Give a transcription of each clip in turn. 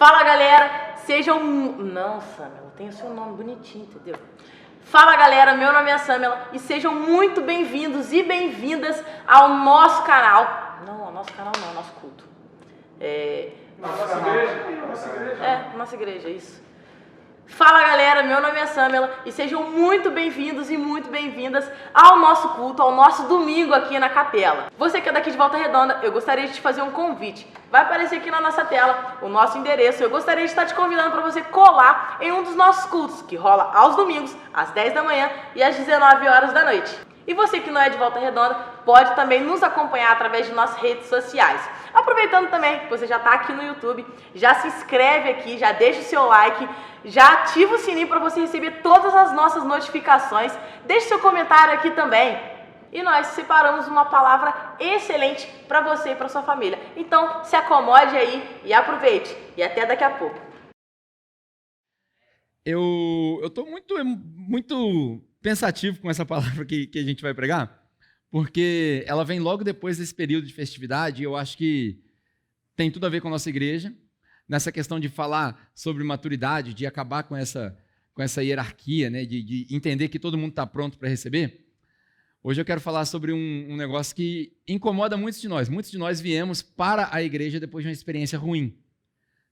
Fala, galera, sejam... Não, Samela, tem o seu nome bonitinho, entendeu? Fala, galera, meu nome é Samela e sejam muito bem-vindos e bem-vindas ao nosso canal. Não, ao nosso canal não, ao nosso culto. Nossa igreja? Nossa igreja. Nossa igreja, isso. Fala, galera, meu nome é Samela e sejam muito bem-vindos e muito bem-vindas ao nosso culto, ao nosso domingo aqui na capela. Você que é daqui de Volta Redonda, eu gostaria de te fazer um convite. Vai aparecer aqui na nossa tela o nosso endereço. Eu gostaria de estar te convidando para você colar em um dos nossos cultos, que rola aos domingos, às 10 da manhã e às 19 horas da noite. E você que não é de Volta Redonda, pode também nos acompanhar através de nossas redes sociais. Aproveitando também que você já está aqui no YouTube, já se inscreve aqui, já deixa o seu like, já ativa o sininho para você receber todas as nossas notificações. Deixe seu comentário aqui também. E nós separamos uma palavra excelente para você e para sua família. Então, se acomode aí e aproveite. E até daqui a pouco. Eu tô muito pensativo com essa palavra que a gente vai pregar, porque ela vem logo depois desse período de festividade e eu acho que tem tudo a ver com a nossa igreja, nessa questão de falar sobre maturidade, de acabar com essa hierarquia, né, de entender que todo mundo está pronto para receber. Hoje eu quero falar sobre um negócio que incomoda muitos de nós. Muitos de nós viemos para a igreja depois de uma experiência ruim.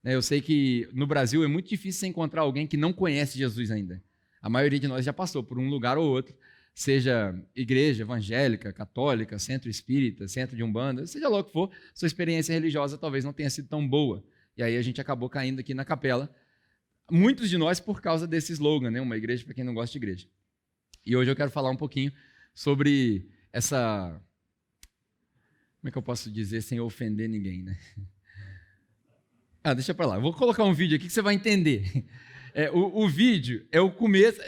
Eu sei que no Brasil é muito difícil você encontrar alguém que não conhece Jesus ainda. A maioria de nós já passou por um lugar ou outro, seja igreja evangélica, católica, centro espírita, centro de umbanda, seja lá o que for, sua experiência religiosa talvez não tenha sido tão boa. E aí a gente acabou caindo aqui na capela. Muitos de nós por causa desse slogan, né? Uma igreja para quem não gosta de igreja. E hoje eu quero falar um pouquinho sobre essa... Como é que eu posso dizer sem ofender ninguém, né? Deixa pra lá. Eu vou colocar um vídeo aqui que você vai entender. O vídeo é o começo...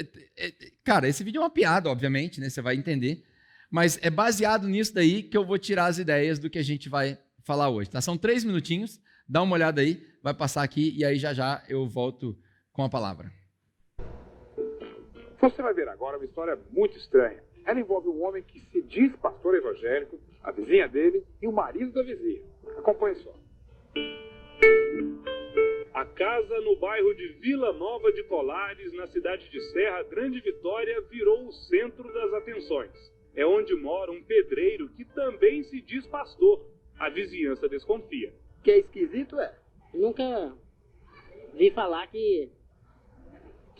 Cara, esse vídeo é uma piada, obviamente, né? Você vai entender. Mas é baseado nisso daí que eu vou tirar as ideias do que a gente vai falar hoje. Tá? São 3 minutinhos. Dá uma olhada aí. Vai passar aqui e aí já eu volto com a palavra. Você vai ver agora uma história muito estranha. Ela envolve um homem que se diz pastor evangélico, a vizinha dele e o marido da vizinha. Acompanhe só. A casa no bairro de Vila Nova de Colares, na cidade de Serra Grande Vitória, virou o centro das atenções. É onde mora um pedreiro que também se diz pastor. A vizinhança desconfia. Que é esquisito, é? Nunca vi falar que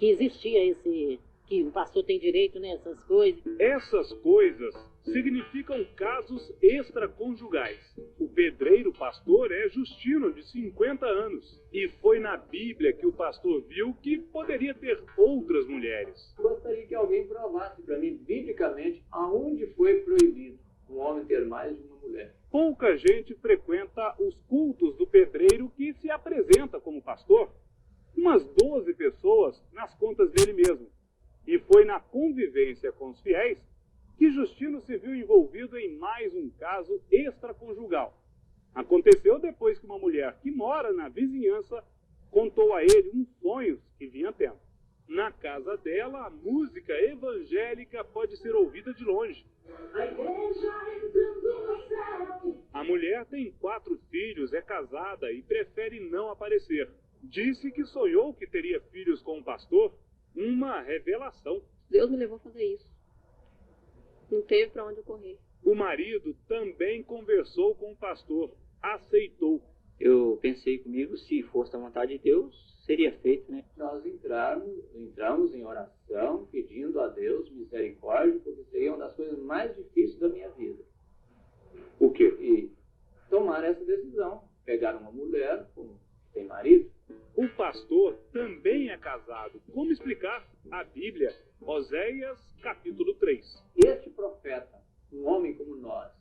existia que o pastor tem direito nessas coisas. Essas coisas significam casos extraconjugais. O pedreiro pastor é Justino, de 50 anos. E foi na Bíblia que o pastor viu que poderia ter outras mulheres. Gostaria que alguém provasse para mim, biblicamente, aonde foi proibido um homem ter mais de uma mulher. Pouca gente frequenta os cultos do pedreiro que se apresenta como pastor. Umas 12 pessoas nas contas dele mesmo. E foi na convivência com os fiéis que Justino se viu envolvido em mais um caso extraconjugal. Aconteceu depois que uma mulher que mora na vizinhança contou a ele uns sonhos que vinha tendo. Na casa dela, a música evangélica pode ser ouvida de longe. A mulher tem 4 filhos, é casada e prefere não aparecer. Disse que sonhou que teria filhos com um pastor. Uma revelação. Deus me levou a fazer isso. Não teve para onde eu correr. O marido também conversou com o pastor. Aceitou. Eu pensei comigo, se fosse a vontade de Deus, seria feito, né? Nós entramos em oração, pedindo a Deus misericórdia, porque seria uma das coisas mais difíceis da minha vida. O quê? E tomar essa decisão. Pegar uma mulher, como tem marido. O pastor também é casado. Como explicar? A Bíblia, Oséias, capítulo 3. Este profeta, um homem como nós,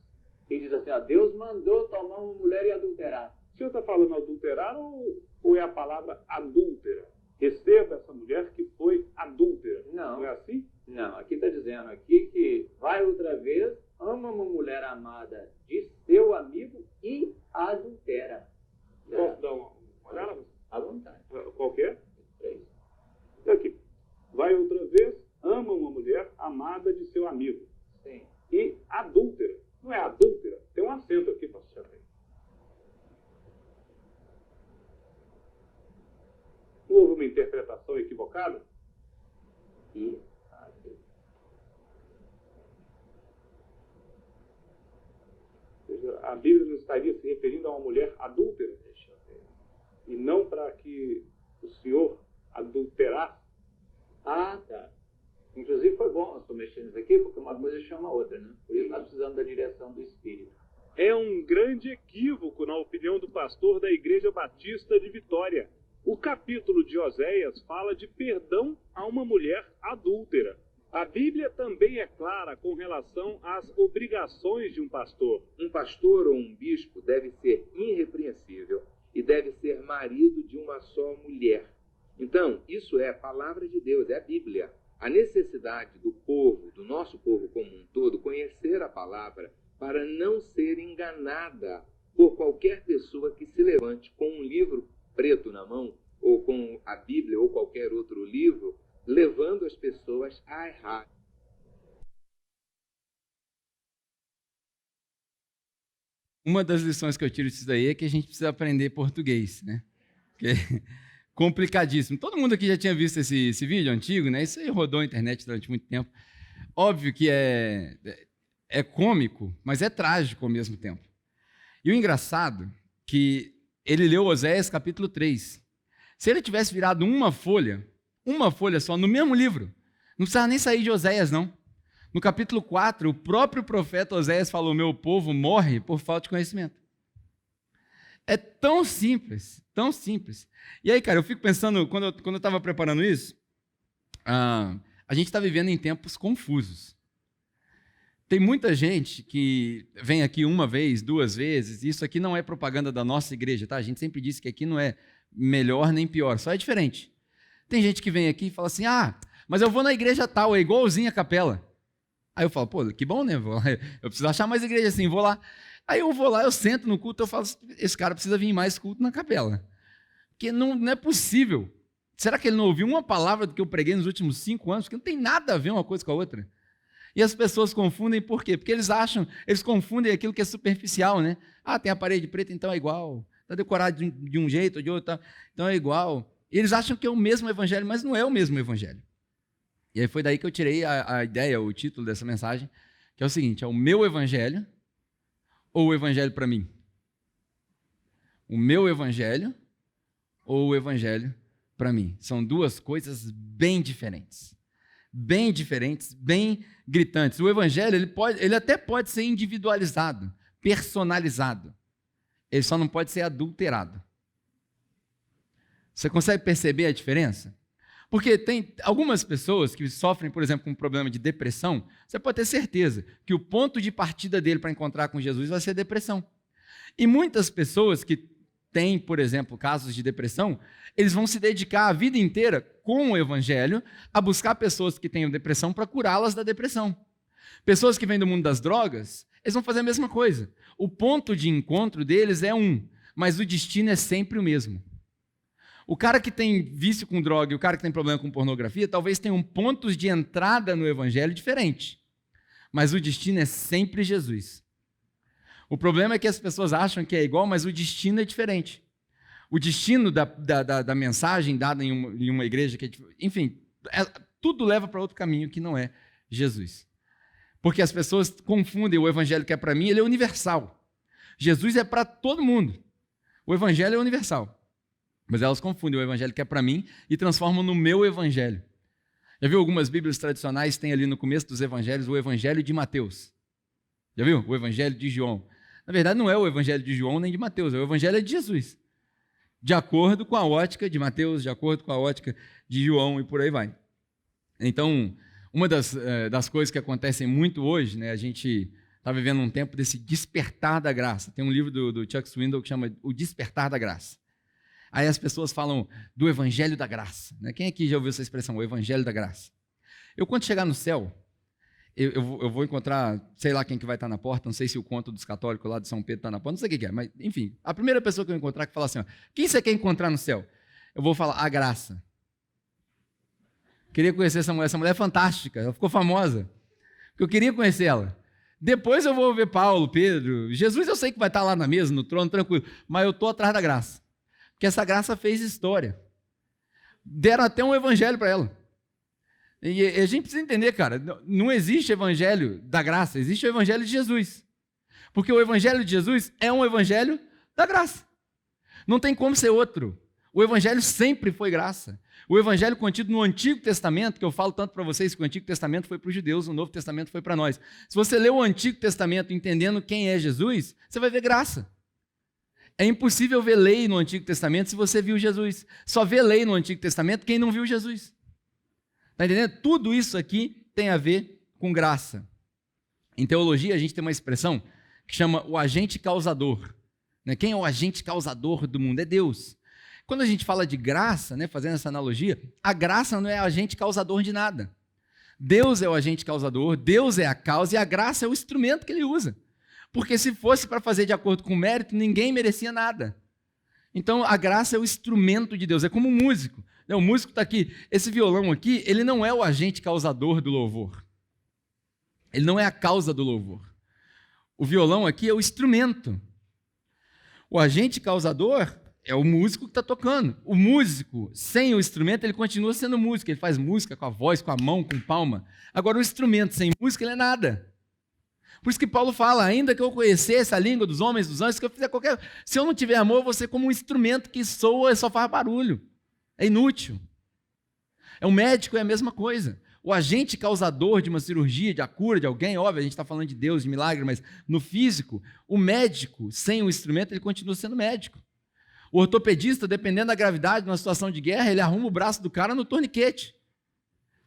que diz assim, Deus mandou tomar uma mulher e adulterar. O senhor está falando adulterar ou é a palavra adúltera? Receba essa mulher que foi adúltera. Não. Não é assim? Não, aqui está dizendo aqui que vai outra vez, ama uma mulher amada de seu amigo e adultera. Posso dar uma olhada? À vontade. Qual que é? 3. Aqui. Vai outra vez, ama uma mulher amada de seu amigo. Sim. E adúltera. Não é adúltera? Tem um acento aqui, pastor. alguma interpretação equivocada? A Bíblia não estaria se referindo a uma mulher adúltera? E não para que o senhor adulterasse? Ah, tá. Inclusive foi bom nós estarmos mexendo nisso aqui, porque uma coisa chama a outra, né? Por isso nós precisamos da direção do Espírito. É um grande equívoco, na opinião do pastor da Igreja Batista de Vitória. O capítulo de Oséias fala de perdão a uma mulher adúltera. A Bíblia também é clara com relação às obrigações de um pastor. Um pastor ou um bispo deve ser irrepreensível e deve ser marido de uma só mulher. Então, isso é a palavra de Deus, é a Bíblia. A necessidade do povo, do nosso povo como um todo, conhecer a palavra para não ser enganada por qualquer pessoa que se levante com um livro preto na mão, ou com a Bíblia ou qualquer outro livro, levando as pessoas a errar. Uma das lições que eu tiro disso daí é que a gente precisa aprender português, né? Porque é complicadíssimo. Todo mundo aqui já tinha visto esse vídeo antigo, né? Isso aí rodou a internet durante muito tempo. Óbvio que é cômico, mas é trágico ao mesmo tempo. E o engraçado é que ele leu Oséias capítulo 3. Se ele tivesse virado uma folha só, no mesmo livro, não precisava nem sair de Oséias, não. No capítulo 4, o próprio profeta Oséias falou: meu povo morre por falta de conhecimento. É tão simples, tão simples. E aí, cara, eu fico pensando, quando eu estava preparando isso, a gente está vivendo em tempos confusos. Tem muita gente que vem aqui uma vez, duas vezes, e isso aqui não é propaganda da nossa igreja, tá? A gente sempre disse que aqui não é melhor nem pior, só é diferente. Tem gente que vem aqui e fala assim: mas eu vou na igreja tal, é igualzinha a capela. Aí eu falo: pô, que bom, né? Eu preciso achar mais igreja assim, vou lá. Aí eu vou lá, eu sento no culto, eu falo: esse cara precisa vir mais culto na capela. Porque não é possível. Será que ele não ouviu uma palavra do que eu preguei nos últimos 5 anos? Porque não tem nada a ver uma coisa com a outra. E as pessoas confundem por quê? Porque eles confundem aquilo que é superficial, né? Tem a parede preta, então é igual. Está decorado de um jeito ou de outro, então é igual. E eles acham que é o mesmo evangelho, mas não é o mesmo evangelho. E aí foi daí que eu tirei a ideia, o título dessa mensagem, que é o seguinte: é o meu evangelho ou o evangelho para mim? O meu evangelho ou o evangelho para mim? São duas coisas bem diferentes. Bem diferentes, bem gritantes. O evangelho, ele até pode ser individualizado, personalizado. Ele só não pode ser adulterado. Você consegue perceber a diferença? Porque tem algumas pessoas que sofrem, por exemplo, com um problema de depressão, você pode ter certeza que o ponto de partida dele para encontrar com Jesus vai ser depressão. E muitas pessoas que têm, por exemplo, casos de depressão, eles vão se dedicar a vida inteira com o evangelho a buscar pessoas que tenham depressão para curá-las da depressão. Pessoas que vêm do mundo das drogas, eles vão fazer a mesma coisa. O ponto de encontro deles é mas o destino é sempre o mesmo. O cara que tem vício com droga e o cara que tem problema com pornografia, talvez tenham pontos de entrada no evangelho diferente, mas o destino é sempre Jesus. O problema é que as pessoas acham que é igual, mas o destino é diferente. O destino da mensagem dada em uma igreja, enfim, tudo leva para outro caminho que não é Jesus. Porque as pessoas confundem o evangelho que é para mim, ele é universal. Jesus é para todo mundo. O evangelho é universal. Mas elas confundem o evangelho que é para mim e transformam no meu evangelho. Já viu algumas bíblias tradicionais, tem ali no começo dos evangelhos o evangelho de Mateus. Já viu? O evangelho de João. Na verdade, não é o evangelho de João nem de Mateus, é o evangelho de Jesus. De acordo com a ótica de Mateus, de acordo com a ótica de João e por aí vai. Então, uma das coisas que acontecem muito hoje, né, a gente está vivendo um tempo desse despertar da graça. Tem um livro do Chuck Swindoll que chama O Despertar da Graça. Aí as pessoas falam do evangelho da graça. Né? Quem aqui já ouviu essa expressão, o evangelho da graça? Eu, quando chegar no céu, eu vou encontrar, sei lá quem que vai estar na porta, não sei se o conto dos católicos lá de São Pedro está na porta, não sei o que é, mas enfim, a primeira pessoa que eu encontrar que fala assim, quem você quer encontrar no céu? Eu vou falar, a graça. Queria conhecer essa mulher é fantástica, ela ficou famosa, porque eu queria conhecer ela. Depois eu vou ver Paulo, Pedro, Jesus eu sei que vai estar lá na mesa, no trono, tranquilo, mas eu estou atrás da graça. Porque essa graça fez história. deram até um evangelho para ela. E a gente precisa entender, cara, não existe evangelho da graça, existe o evangelho de Jesus. Porque o evangelho de Jesus é um evangelho da graça. Não tem como ser outro. O evangelho sempre foi graça. O evangelho contido no Antigo Testamento, que eu falo tanto para vocês que o Antigo Testamento foi para os judeus, o Novo Testamento foi para nós. Se você ler o Antigo Testamento entendendo quem é Jesus, você vai ver graça. É impossível ver lei no Antigo Testamento se você viu Jesus. Só vê lei no Antigo Testamento quem não viu Jesus. Está entendendo? Tudo isso aqui tem a ver com graça. Em teologia, a gente tem uma expressão que chama o agente causador. Quem é o agente causador do mundo? É Deus. Quando a gente fala de graça, fazendo essa analogia, a graça não é agente causador de nada. Deus é o agente causador, Deus é a causa e a graça é o instrumento que ele usa. Porque se fosse para fazer de acordo com o mérito, ninguém merecia nada. Então a graça é o instrumento de Deus, é como um músico. O músico está aqui, esse violão aqui, ele não é o agente causador do louvor. Ele não é a causa do louvor. O violão aqui é o instrumento. O agente causador é o músico que está tocando. O músico, sem o instrumento, ele continua sendo músico. Ele faz música com a voz, com a mão, com palma. Agora, o instrumento sem música, ele é nada. Por isso que Paulo fala, ainda que eu conhecesse a língua dos homens, dos anjos, que eu fizer qualquer... Se eu não tiver amor, eu vou ser como um instrumento que soa e só faz barulho. É inútil. O médico é a mesma coisa. O agente causador de uma cirurgia, de a cura de alguém, óbvio, a gente está falando de Deus, de milagre, mas no físico, o médico, sem o instrumento, ele continua sendo médico. O ortopedista, dependendo da gravidade, numa situação de guerra, ele arruma o braço do cara no torniquete.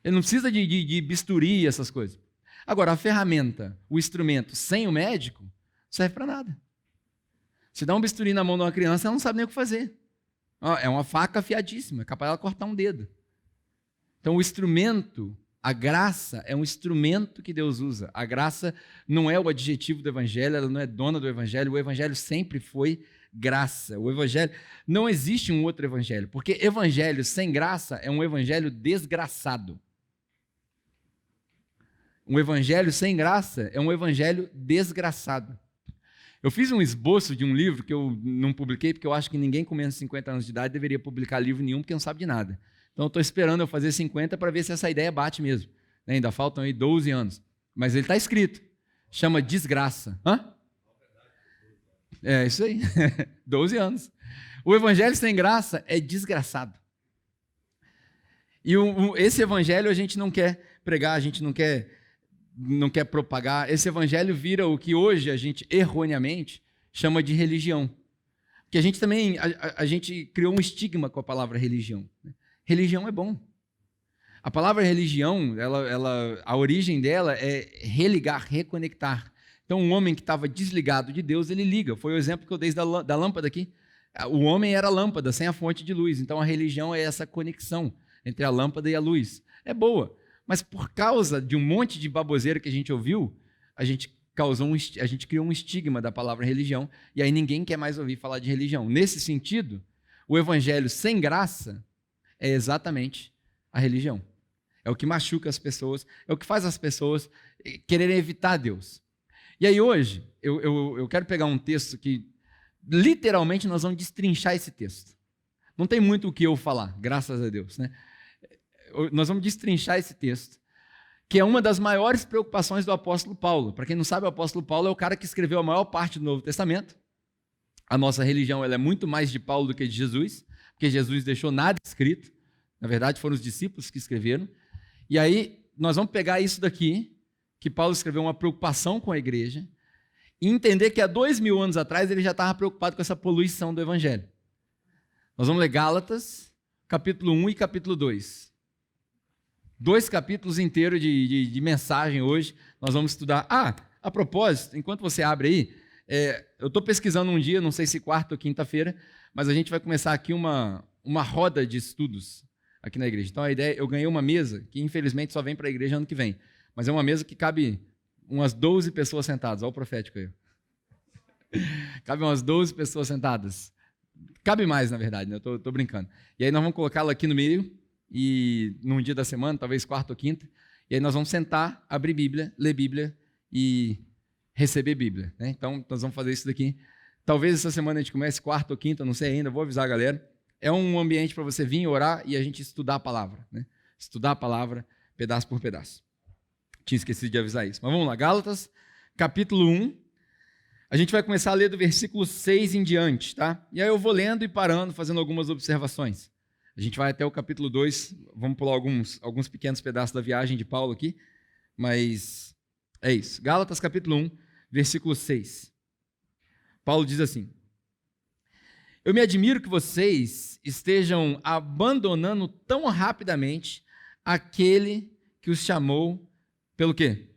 Ele não precisa de bisturi, essas coisas. Agora, a ferramenta, o instrumento, sem o médico, não serve para nada. Se dá um bisturi na mão de uma criança, ela não sabe nem o que fazer. É uma faca afiadíssima, é capaz dela cortar um dedo. Então, o instrumento, a graça, é um instrumento que Deus usa. A graça não é o adjetivo do evangelho, ela não é dona do evangelho. O evangelho sempre foi graça. O evangelho, não existe um outro evangelho, porque evangelho sem graça é um evangelho desgraçado. Um evangelho sem graça é um evangelho desgraçado. Eu fiz um esboço de um livro que eu não publiquei, porque eu acho que ninguém com menos de 50 anos de idade deveria publicar livro nenhum, porque não sabe de nada. Então eu estou esperando eu fazer 50 para ver se essa ideia bate mesmo. Ainda faltam aí 12 anos. Mas ele está escrito. Chama Desgraça. Hã? É isso aí. 12 anos. O evangelho sem graça é desgraçado. E esse evangelho a gente não quer pregar, a gente não quer propagar. Esse evangelho vira o que hoje a gente erroneamente chama de religião. Porque a gente também, a gente criou um estigma com a palavra religião. Religião é bom. A palavra religião, a origem dela é religar, reconectar. Então, um homem que estava desligado de Deus, ele liga. Foi o exemplo que eu dei da lâmpada aqui. O homem era a lâmpada, sem a fonte de luz. Então, a religião é essa conexão entre a lâmpada e a luz. É boa. Mas por causa de um monte de baboseira que a gente ouviu, a gente criou um estigma da palavra religião, e aí ninguém quer mais ouvir falar de religião. Nesse sentido, o evangelho sem graça é exatamente a religião. É o que machuca as pessoas, é o que faz as pessoas quererem evitar Deus. E aí hoje, eu quero pegar um texto que, literalmente, nós vamos destrinchar esse texto. Não tem muito o que eu falar, graças a Deus, Nós vamos destrinchar esse texto, que é uma das maiores preocupações do apóstolo Paulo. Para quem não sabe, o apóstolo Paulo é o cara que escreveu a maior parte do Novo Testamento. A nossa religião ela é muito mais de Paulo do que de Jesus, porque Jesus deixou nada escrito. Na verdade, foram os discípulos que escreveram. E aí, nós vamos pegar isso daqui, que Paulo escreveu uma preocupação com a igreja, e entender que há 2000 anos atrás ele já estava preocupado com essa poluição do evangelho. Nós vamos ler Gálatas, capítulo 1 e capítulo 2. 2 capítulos inteiros de mensagem hoje. Nós vamos estudar. A propósito, enquanto você abre aí, eu estou pesquisando um dia, não sei se quarta ou quinta-feira, mas a gente vai começar aqui uma roda de estudos aqui na igreja. Então a ideia, eu ganhei uma mesa, que infelizmente só vem para a igreja ano que vem, mas é uma mesa que cabe umas 12 pessoas sentadas. Olha o profético aí. Cabe umas 12 pessoas sentadas. Cabe mais, na verdade, eu estou brincando. E aí nós vamos colocá-la aqui no meio, e num dia da semana, talvez quarta ou quinta, e aí nós vamos sentar, abrir Bíblia, ler Bíblia e receber Bíblia. Então nós vamos fazer isso daqui. Talvez essa semana a gente comece quarta ou quinta, não sei ainda, vou avisar a galera. é um ambiente para você vir orar e a gente estudar a palavra, né? Estudar a palavra pedaço por pedaço. Tinha esquecido de avisar isso. Mas vamos lá, Gálatas, capítulo 1. A gente vai começar a ler do versículo 6 em diante, tá? E aí eu vou lendo e parando, fazendo algumas observações. A gente vai até o capítulo 2, vamos pular alguns pequenos pedaços da viagem de Paulo aqui, mas é isso. Gálatas, capítulo 1, versículo 6. Paulo diz assim: eu me admiro que vocês estejam abandonando tão rapidamente aquele que os chamou pelo quê?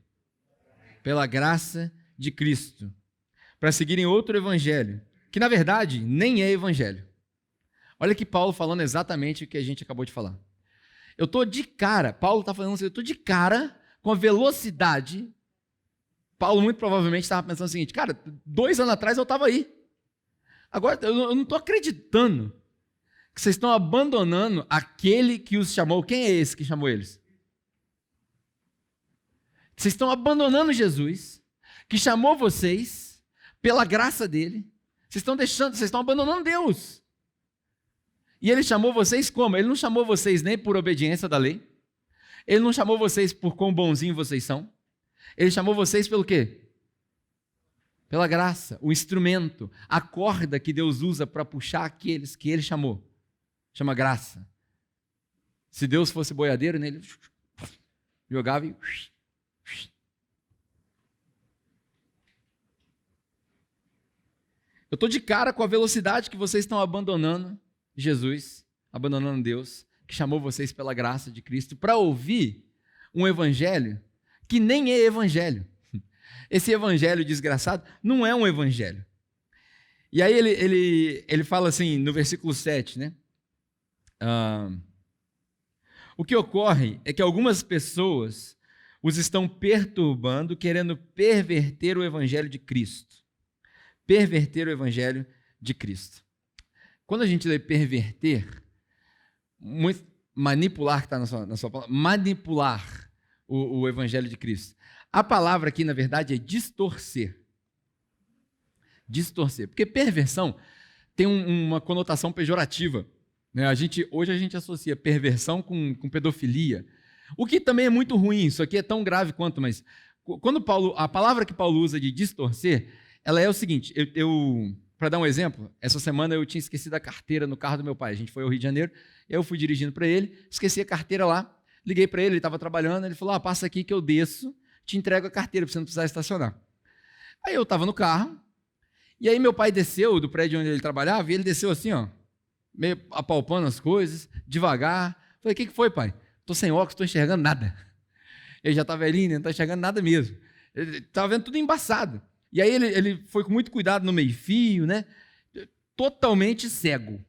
Pela graça de Cristo, para seguirem outro evangelho, que na verdade nem é evangelho. Olha aqui Paulo falando exatamente o que a gente acabou de falar. Eu estou de cara, Paulo está falando assim, eu estou de cara com a velocidade. Paulo muito provavelmente estava pensando o seguinte, cara, 2 anos atrás eu estava aí. Agora eu não estou acreditando que vocês estão abandonando aquele que os chamou. Quem é esse que chamou eles? Vocês estão abandonando Jesus, que chamou vocês pela graça dele. Vocês estão abandonando Deus. E ele chamou vocês como? Ele não chamou vocês nem por obediência da lei. Ele não chamou vocês por quão bonzinho vocês são. Ele chamou vocês pelo quê? Pela graça, o instrumento, a corda que Deus usa para puxar aqueles que ele chamou. Chama graça. Se Deus fosse boiadeiro, nele jogava e... Eu estou de cara com a velocidade que vocês estão abandonando Jesus, abandonando Deus, que chamou vocês pela graça de Cristo, para ouvir um evangelho que nem é evangelho. Esse evangelho desgraçado não é um evangelho. E aí ele fala assim, no versículo 7, né? O que ocorre é que algumas pessoas os estão perturbando, querendo perverter o evangelho de Cristo. Perverter o evangelho de Cristo. Quando a gente lê perverter, manipular, que está na sua palavra, manipular o evangelho de Cristo. A palavra aqui, na verdade, é distorcer. Distorcer. Porque perversão tem uma conotação pejorativa. Né? Hoje a gente associa perversão com pedofilia. O que também é muito ruim, isso aqui é tão grave quanto, mas quando a palavra que Paulo usa de distorcer, ela é o seguinte, para dar um exemplo, essa semana eu tinha esquecido a carteira no carro do meu pai. A gente foi ao Rio de Janeiro, eu fui dirigindo para ele, esqueci a carteira lá, liguei para ele estava trabalhando, ele falou, passa aqui que eu desço, te entrego a carteira para você não precisar estacionar. Aí eu estava no carro, e aí meu pai desceu do prédio onde ele trabalhava, e ele desceu assim, ó, meio apalpando as coisas, devagar. Falei, o que foi, pai? Estou sem óculos, estou enxergando nada. Ele já está velhinho, não está enxergando nada mesmo. Ele estava vendo tudo embaçado. E aí ele foi com muito cuidado no meio-fio, né? Totalmente cego.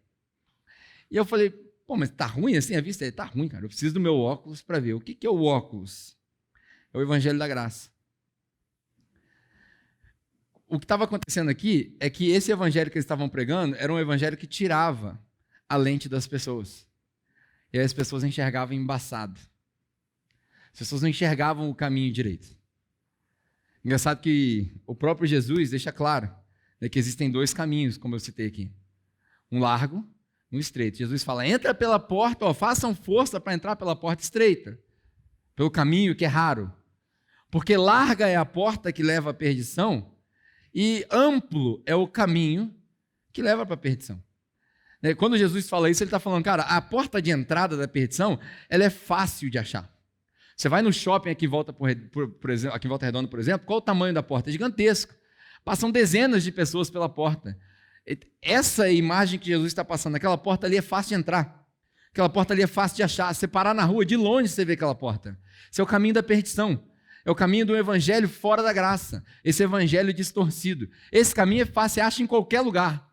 E eu falei, pô, mas tá ruim assim a vista? Ele, tá ruim, cara, eu preciso do meu óculos para ver. O que é o óculos? É o Evangelho da Graça. O que estava acontecendo aqui é que esse evangelho que eles estavam pregando era um evangelho que tirava a lente das pessoas. E aí as pessoas enxergavam embaçado. As pessoas não enxergavam o caminho direito. Engraçado que o próprio Jesus deixa claro, né, que existem 2 caminhos, como eu citei aqui. Um largo, um estreito. Jesus fala, entra pela porta, façam força para entrar pela porta estreita, pelo caminho que é raro. Porque larga é a porta que leva à perdição e amplo é o caminho que leva para a perdição. Quando Jesus fala isso, ele está falando, cara, a porta de entrada da perdição, ela é fácil de achar. Você vai no shopping aqui em Volta Redonda, por exemplo, qual o tamanho da porta? É gigantesco. Passam dezenas de pessoas pela porta. Essa imagem que Jesus está passando, aquela porta ali é fácil de entrar. Aquela porta ali é fácil de achar. Você parar na rua, de longe você vê aquela porta. Esse é o caminho da perdição. É o caminho do evangelho fora da graça. Esse evangelho distorcido. Esse caminho é fácil, você acha em qualquer lugar.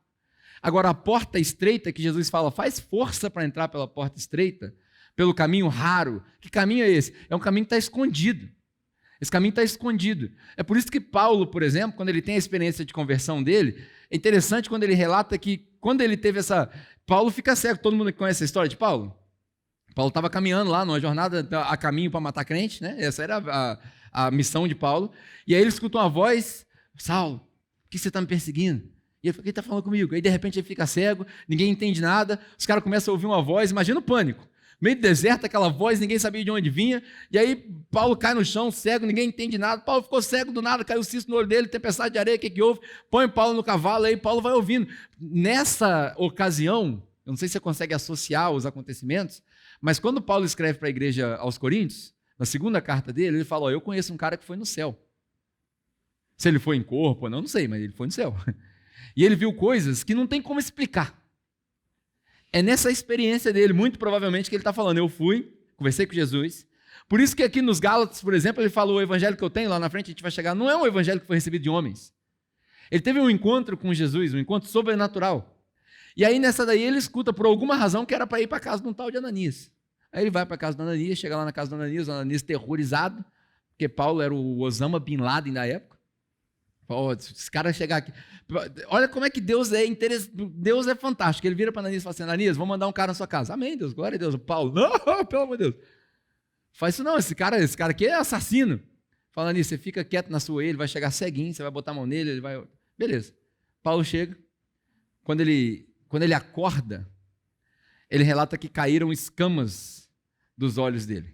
Agora, a porta estreita que Jesus fala, faz força para entrar pela porta estreita, pelo caminho raro. Que caminho é esse? É um caminho que está escondido. Esse caminho está escondido. É por isso que Paulo, por exemplo, quando ele tem a experiência de conversão dele, é interessante quando ele relata que, quando ele teve essa... Paulo fica cego. Todo mundo conhece a história de Paulo? Paulo estava caminhando lá numa jornada a caminho para matar crente, né? Essa era a missão de Paulo. E aí ele escuta uma voz, Saulo, por que você está me perseguindo? E ele fala, quem está falando comigo? Aí, de repente, ele fica cego, ninguém entende nada, os caras começam a ouvir uma voz, imagina o pânico. Meio do deserto, aquela voz, ninguém sabia de onde vinha, e aí Paulo cai no chão, cego, ninguém entende nada. Paulo ficou cego do nada, caiu o cisto no olho dele, tempestade de areia, o que houve? Põe Paulo no cavalo, aí Paulo vai ouvindo. Nessa ocasião, eu não sei se você consegue associar os acontecimentos, mas quando Paulo escreve para a igreja aos Coríntios, na segunda carta dele, ele fala, eu conheço um cara que foi no céu. Se ele foi em corpo ou não sei, mas ele foi no céu. E ele viu coisas que não tem como explicar. É nessa experiência dele, muito provavelmente, que ele está falando. Eu fui, conversei com Jesus. Por isso que aqui nos Gálatas, por exemplo, ele falou, o evangelho que eu tenho, lá na frente a gente vai chegar, não é um evangelho que foi recebido de homens. Ele teve um encontro com Jesus, um encontro sobrenatural. E aí nessa daí ele escuta, por alguma razão, que era para ir para a casa de um tal de Ananias. Aí ele vai para a casa do Ananias, chega lá na casa do Ananias, o Ananias terrorizado, porque Paulo era o Osama Bin Laden da época. Oh, esse cara chegar aqui. Olha como é que Deus é interessante. Deus é fantástico. Ele vira para Ananias e fala assim: Ananias, vou mandar um cara na sua casa. Amém, Deus, glória a Deus. Paulo, não, pelo amor de Deus. Faz isso não, esse cara aqui é assassino. Fala, Ananias, você fica quieto na sua, ele vai chegar ceguinho, você vai botar a mão nele, ele vai. Beleza. Paulo chega. Quando ele acorda, ele relata que caíram escamas dos olhos dele.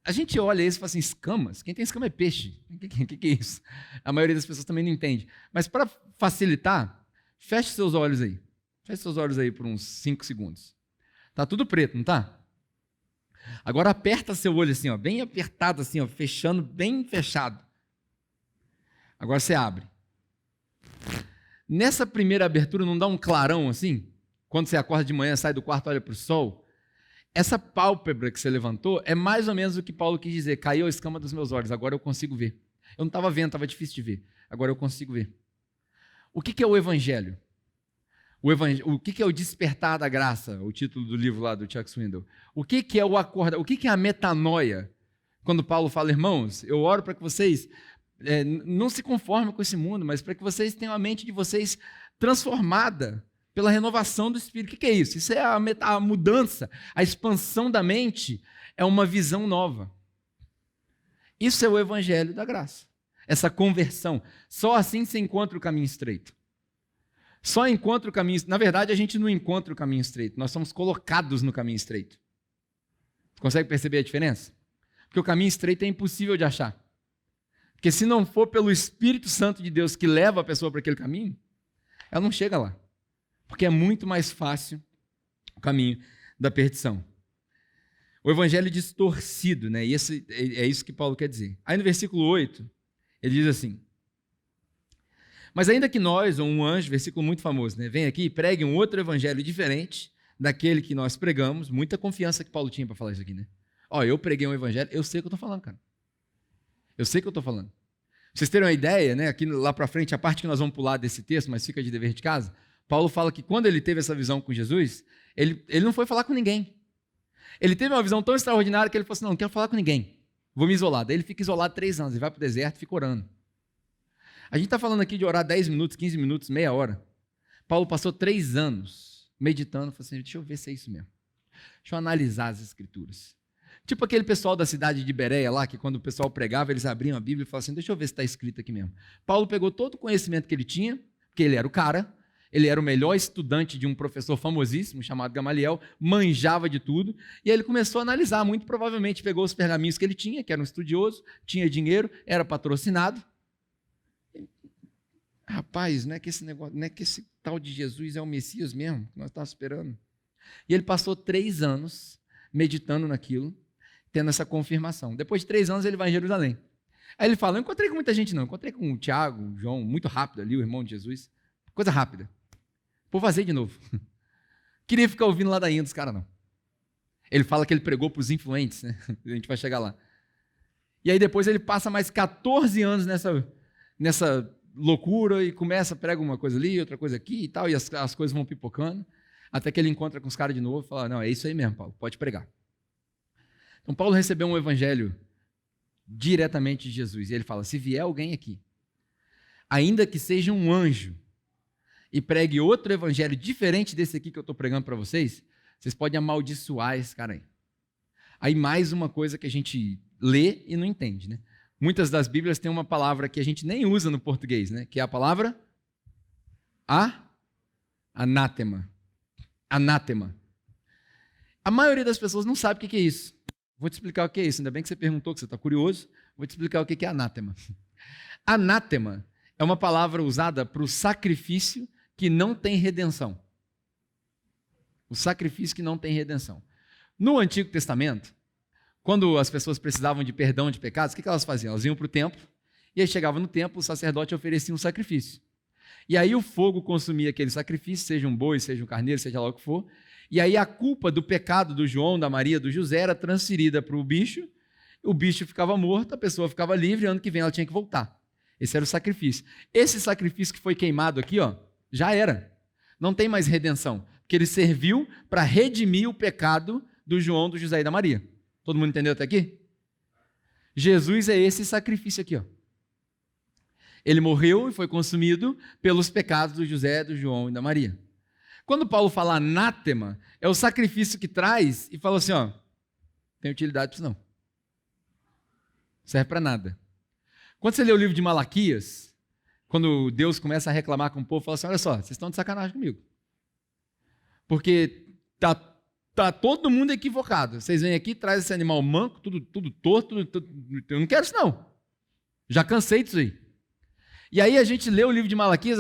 A gente olha isso e fala assim, escamas? Quem tem escama é peixe. O que é isso? A maioria das pessoas também não entende. Mas para facilitar, feche seus olhos aí. Feche seus olhos aí por uns 5 segundos. Tá tudo preto, não tá? Agora aperta seu olho assim, ó, bem apertado assim, ó, fechando, bem fechado. Agora você abre. Nessa primeira abertura não dá um clarão assim? Quando você acorda de manhã, sai do quarto, olha para o sol. Essa pálpebra que você levantou é mais ou menos o que Paulo quis dizer. Caiu a escama dos meus olhos, agora eu consigo ver. Eu não estava vendo, estava difícil de ver. Agora eu consigo ver. O que é o Evangelho? O que é o despertar da graça? O título do livro lá do Chuck Swindoll. O que é o acordar? O que é a metanoia? Quando Paulo fala, irmãos, eu oro para que vocês não se conformem com esse mundo, mas para que vocês tenham a mente de vocês transformada pela renovação do Espírito. O que é isso? Isso é a mudança, a expansão da mente, é uma visão nova. Isso é o Evangelho da graça. Essa conversão. Só assim se encontra o caminho estreito. Só encontra o caminho... Na verdade, a gente não encontra o caminho estreito. Nós somos colocados no caminho estreito. Consegue perceber a diferença? Porque o caminho estreito é impossível de achar. Porque se não for pelo Espírito Santo de Deus que leva a pessoa para aquele caminho, ela não chega lá. Porque é muito mais fácil o caminho da perdição. O evangelho distorcido, né? E é isso que Paulo quer dizer. Aí no versículo 8, ele diz assim, mas ainda que nós, ou um anjo, versículo muito famoso, né? Vem aqui e pregue um outro evangelho diferente daquele que nós pregamos, muita confiança que Paulo tinha para falar isso aqui, né? Ó, eu preguei um evangelho, eu sei o que eu estou falando, cara. Eu sei o que eu estou falando. Pra vocês terem uma ideia, né? Aqui lá para frente, a parte que nós vamos pular desse texto, mas fica de dever de casa, Paulo fala que quando ele teve essa visão com Jesus, ele não foi falar com ninguém. Ele teve uma visão tão extraordinária que ele falou assim, não quero falar com ninguém, vou me isolar. Daí ele fica isolado 3 anos, ele vai para o deserto e fica orando. A gente está falando aqui de orar 10 minutos, 15 minutos, meia hora. Paulo passou 3 anos meditando, falou assim, deixa eu ver se é isso mesmo. Deixa eu analisar as escrituras. Tipo aquele pessoal da cidade de Bereia lá, que quando o pessoal pregava, eles abriam a Bíblia e falavam assim, deixa eu ver se está escrito aqui mesmo. Paulo pegou todo o conhecimento que ele tinha, porque ele era o cara, ele era o melhor estudante de um professor famosíssimo, chamado Gamaliel, manjava de tudo, e aí ele começou a analisar, muito provavelmente pegou os pergaminhos que ele tinha, que era um estudioso, tinha dinheiro, era patrocinado. Rapaz, não é que esse negócio, não é que esse tal de Jesus é o Messias mesmo, que nós estávamos esperando. E ele passou 3 anos meditando naquilo, tendo essa confirmação. Depois de 3 anos ele vai em Jerusalém. Aí ele fala, não encontrei com muita gente não, encontrei com o Tiago, o João, muito rápido ali, o irmão de Jesus, coisa rápida. Vou fazer de novo. Queria ficar ouvindo ladainha dos caras, não. Ele fala que ele pregou para os influentes, né? A gente vai chegar lá. E aí depois ele passa mais 14 anos nessa loucura e começa, prega uma coisa ali, outra coisa aqui e tal, e as coisas vão pipocando, até que ele encontra com os caras de novo e fala, não, é isso aí mesmo, Paulo, pode pregar. Então Paulo recebeu um evangelho diretamente de Jesus, e ele fala, se vier alguém aqui, ainda que seja um anjo, e pregue outro evangelho diferente desse aqui que eu estou pregando para vocês, vocês podem amaldiçoar esse cara aí. Aí mais uma coisa que a gente lê e não entende, né? muitas das Bíblias têm uma palavra que a gente nem usa no português, né? Que é a palavra anátema. Anátema. A maioria das pessoas não sabe o que é isso. Vou te explicar o que é isso. Ainda bem que você perguntou, que você está curioso. Vou te explicar o que é anátema. Anátema é uma palavra usada para o sacrifício que não tem redenção. O sacrifício que não tem redenção. No Antigo Testamento, quando as pessoas precisavam de perdão de pecados, o que elas faziam? Elas iam para o templo, e aí chegava no templo, o sacerdote oferecia um sacrifício. E aí o fogo consumia aquele sacrifício, seja um boi, seja um carneiro, seja lá o que for, e aí a culpa do pecado do João, da Maria, do José era transferida para o bicho ficava morto, a pessoa ficava livre, e ano que vem ela tinha que voltar. Esse era o sacrifício. Esse sacrifício que foi queimado aqui, ó, já era. Não tem mais redenção, porque ele serviu para redimir o pecado do João, do José e da Maria. Todo mundo entendeu até aqui? Jesus é esse sacrifício aqui, ó. Ele morreu e foi consumido pelos pecados do José, do João e da Maria. Quando Paulo fala anátema, é o sacrifício que traz e fala assim, ó, não tem utilidade para isso não. Serve para nada. Quando você lê o livro de Malaquias, quando Deus começa a reclamar com o povo, fala assim, olha só, vocês estão de sacanagem comigo. Porque tá todo mundo equivocado. Vocês vêm aqui, traz esse animal manco, tudo torto, eu não quero isso não. Já cansei disso aí. E aí a gente lê o livro de Malaquias,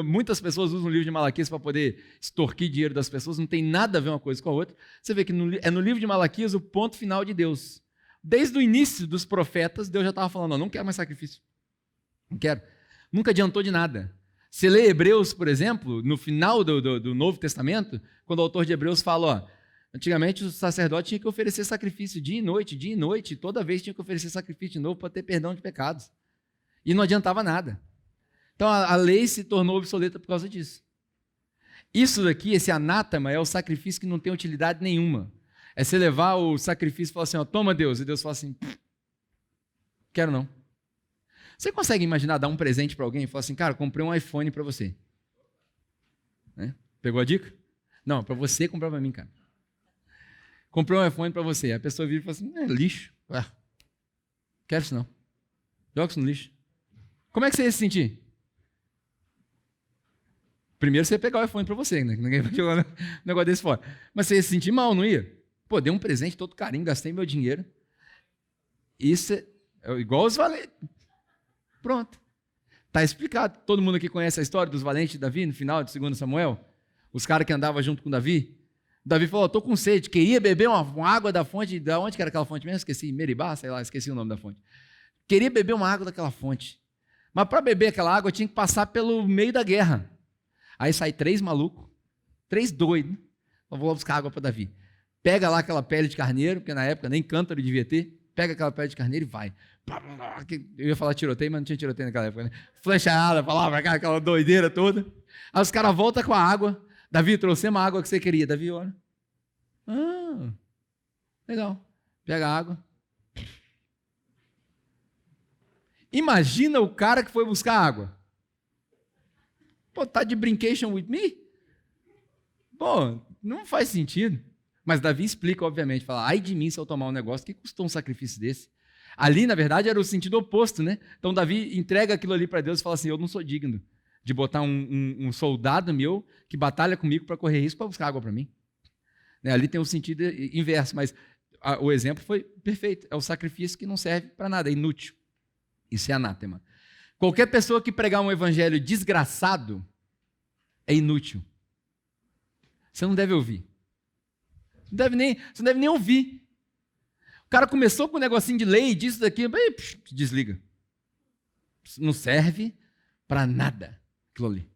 muitas pessoas usam o livro de Malaquias para poder extorquir dinheiro das pessoas, não tem nada a ver uma coisa com a outra. Você vê que é no livro de Malaquias o ponto final de Deus. Desde o início dos profetas, Deus já estava falando, não quero mais sacrifício. Não quero. Nunca adiantou de nada. Você lê Hebreus, por exemplo, no final do Novo Testamento, quando o autor de Hebreus fala, ó, antigamente o sacerdote tinha que oferecer sacrifício dia e noite, toda vez tinha que oferecer sacrifício de novo para ter perdão de pecados. E não adiantava nada. Então a lei se tornou obsoleta por causa disso. Isso daqui, esse anátema, é o sacrifício que não tem utilidade nenhuma. É você levar o sacrifício e falar assim, ó, toma Deus, e Deus fala assim, quero não. Você consegue imaginar dar um presente para alguém e falar assim, cara, comprei um iPhone para você. Né? Pegou a dica? Não, para você comprar para mim, cara. Comprei um iPhone para você. A pessoa vira e fala assim, lixo. Quero isso não. Joga isso no lixo. Como é que você ia se sentir? Primeiro você ia pegar o iPhone para você, né? Ninguém vai jogar um negócio desse fora. Mas você ia se sentir mal, não ia? Pô, dei um presente, todo carinho, gastei meu dinheiro. Isso é igual os valentes. Pronto. Está explicado. Todo mundo aqui conhece a história dos valentes de Davi, no final de 2 Samuel? Os caras que andavam junto com Davi. Davi falou, estou com sede, queria beber uma água da fonte. Da onde que era aquela fonte mesmo? Esqueci, Meribá, sei lá, esqueci o nome da fonte. Queria beber uma água daquela fonte. Mas para beber aquela água, tinha que passar pelo meio da guerra. Aí sai 3 malucos, 3 doidos. Eu vou buscar água para Davi. Pega lá aquela pele de carneiro, porque na época nem cântaro devia ter. Pega aquela pele de carneiro e vai. Eu ia falar tiroteio, mas não tinha tiroteio naquela época. Né? Flecharada, falava aquela doideira toda. Aí os caras voltam com a água. Davi, trouxemos a água que você queria. Davi, olha. Legal. Pega a água. Imagina o cara que foi buscar água. Pô, tá de brincation with me? Pô, não faz sentido. Mas Davi explica, obviamente, fala, ai de mim se eu tomar um negócio, que custou um sacrifício desse? Ali, na verdade, era o sentido oposto, né? Então Davi entrega aquilo ali para Deus e fala assim, eu não sou digno de botar um soldado meu que batalha comigo para correr risco para buscar água para mim. Né? Ali tem o sentido inverso, mas o exemplo foi perfeito. É o sacrifício que não serve para nada, é inútil. Isso é anátema. Qualquer pessoa que pregar um evangelho desgraçado é inútil. Você não deve ouvir. Você não deve nem ouvir. O cara começou com um negocinho de lei, disso daqui, desliga. Não serve para nada aquilo ali.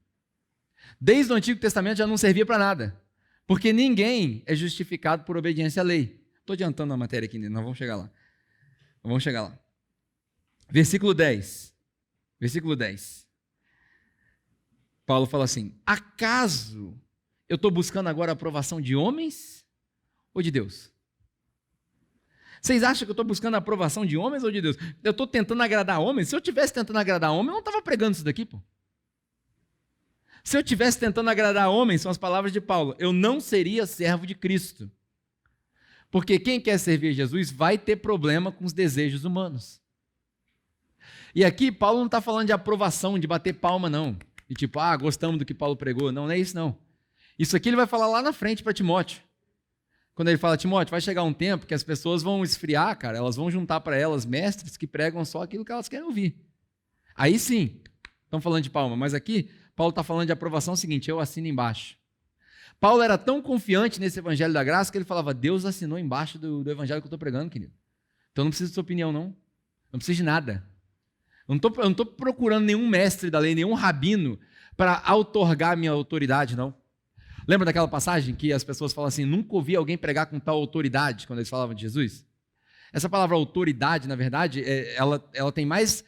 Desde o Antigo Testamento já não servia para nada. Porque ninguém é justificado por obediência à lei. Estou adiantando a matéria aqui, nós vamos chegar lá. Vamos chegar lá. Versículo 10. Versículo 10. Paulo fala assim, acaso eu estou buscando agora a aprovação de homens ou de Deus? Vocês acham que eu estou buscando a aprovação de homens ou de Deus? Eu estou tentando agradar homens? Se eu estivesse tentando agradar homens, eu não estava pregando isso daqui, pô. Se eu estivesse tentando agradar homens, são as palavras de Paulo, eu não seria servo de Cristo. Porque quem quer servir Jesus vai ter problema com os desejos humanos. E aqui, Paulo não está falando de aprovação, de bater palma, não. De tipo, gostamos do que Paulo pregou. Não, não é isso, não. Isso aqui ele vai falar lá na frente para Timóteo. Quando ele fala, Timóteo, vai chegar um tempo que as pessoas vão esfriar, cara, elas vão juntar para elas mestres que pregam só aquilo que elas querem ouvir. Aí sim, estão falando de palma. Mas aqui, Paulo está falando de aprovação seguinte, eu assino embaixo. Paulo era tão confiante nesse evangelho da graça que ele falava, Deus assinou embaixo do evangelho que eu estou pregando, querido. Então não preciso de sua opinião, não. Não preciso de nada. Eu não estou procurando nenhum mestre da lei, nenhum rabino para outorgar minha autoridade, não. Lembra daquela passagem que as pessoas falam assim, nunca ouvi alguém pregar com tal autoridade, quando eles falavam de Jesus? Essa palavra autoridade, na verdade, ela tem mais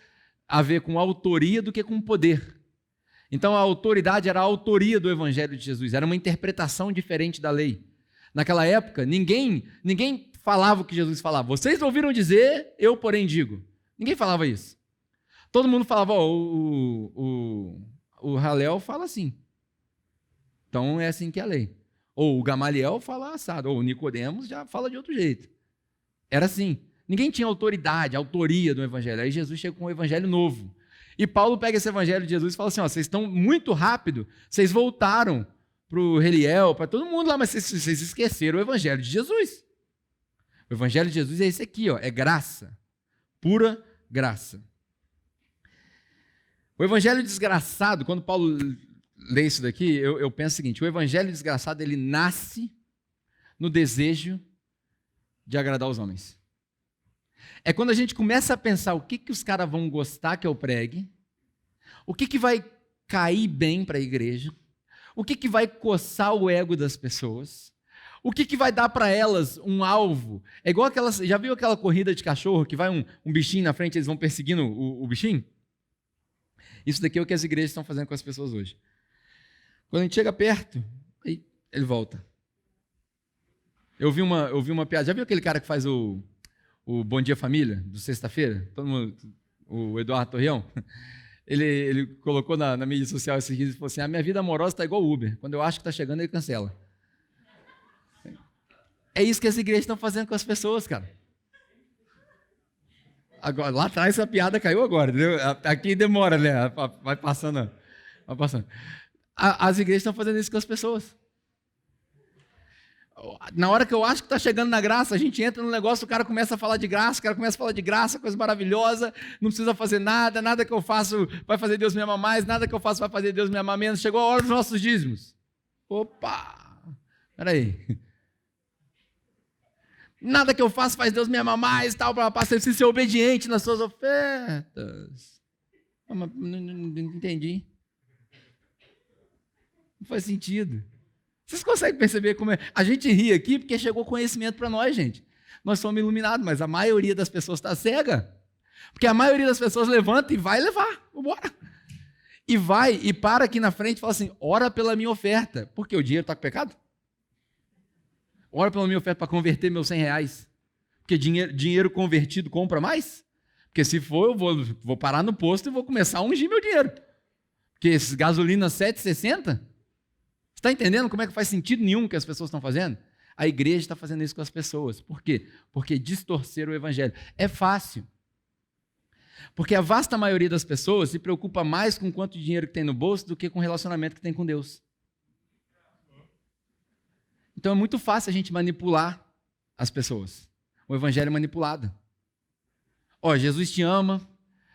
a ver com autoria do que com poder. Então a autoridade era a autoria do evangelho de Jesus, era uma interpretação diferente da lei. Naquela época, ninguém falava o que Jesus falava. Vocês ouviram dizer, eu porém digo. Ninguém falava isso. Todo mundo falava, o Halel fala assim. Então é assim que é a lei. Ou o Gamaliel fala assado, ou o Nicodemos já fala de outro jeito. Era assim. Ninguém tinha autoridade, autoria do evangelho. Aí Jesus chega com um evangelho novo. E Paulo pega esse evangelho de Jesus e fala assim, vocês estão muito rápido, vocês voltaram para o Reliel, para todo mundo lá, mas vocês esqueceram o evangelho de Jesus. O evangelho de Jesus é esse aqui, é graça, pura graça. O evangelho desgraçado, quando Paulo lê isso daqui, eu penso o seguinte, o evangelho desgraçado, ele nasce no desejo de agradar os homens. É quando a gente começa a pensar o que os caras vão gostar que eu pregue, o que vai cair bem para a igreja, o que vai coçar o ego das pessoas, o que vai dar para elas um alvo. É igual aquelas, já viu aquela corrida de cachorro que vai um bichinho na frente, eles vão perseguindo o bichinho? Isso daqui é o que as igrejas estão fazendo com as pessoas hoje. Quando a gente chega perto, aí ele volta. Eu vi uma piada, já viu aquele cara que faz o Bom Dia Família, do sexta-feira? Todo mundo, o Eduardo Torreão? Ele colocou na mídia social esses dias e falou assim, a minha vida amorosa está igual o Uber. Quando eu acho que está chegando, ele cancela. É isso que as igrejas estão fazendo com as pessoas, cara. Agora, lá atrás essa piada caiu agora, entendeu? Aqui demora, né? Vai passando. As igrejas estão fazendo isso com as pessoas. Na hora que eu acho que está chegando na graça, a gente entra no negócio, o cara começa a falar de graça, coisa maravilhosa, não precisa fazer nada, nada que eu faço vai fazer Deus me amar mais, nada que eu faço vai fazer Deus me amar menos. Chegou a hora dos nossos dízimos. Opa! Peraí. Nada que eu faço faz Deus me amar mais, tal, você precisa ser obediente nas suas ofertas. Não entendi. Não faz sentido. Vocês conseguem perceber como é? A gente ri aqui porque chegou conhecimento para nós, gente. Nós somos iluminados, mas a maioria das pessoas está cega. Porque a maioria das pessoas levanta e vai levar. Vambora. E vai e para aqui na frente e fala assim, ora pela minha oferta. Porque o dinheiro está com pecado? Ora pela minha oferta para converter meus R$100. Porque dinheiro convertido compra mais? Porque se for, eu vou parar no posto e vou começar a ungir meu dinheiro. Porque esses gasolina 7,60... Você está entendendo como é que faz sentido nenhum que as pessoas estão fazendo? A igreja está fazendo isso com as pessoas. Por quê? Porque distorceram o evangelho. É fácil. Porque a vasta maioria das pessoas se preocupa mais com quanto dinheiro que tem no bolso do que com o relacionamento que tem com Deus. Então é muito fácil a gente manipular as pessoas. O evangelho é manipulado. Jesus te ama,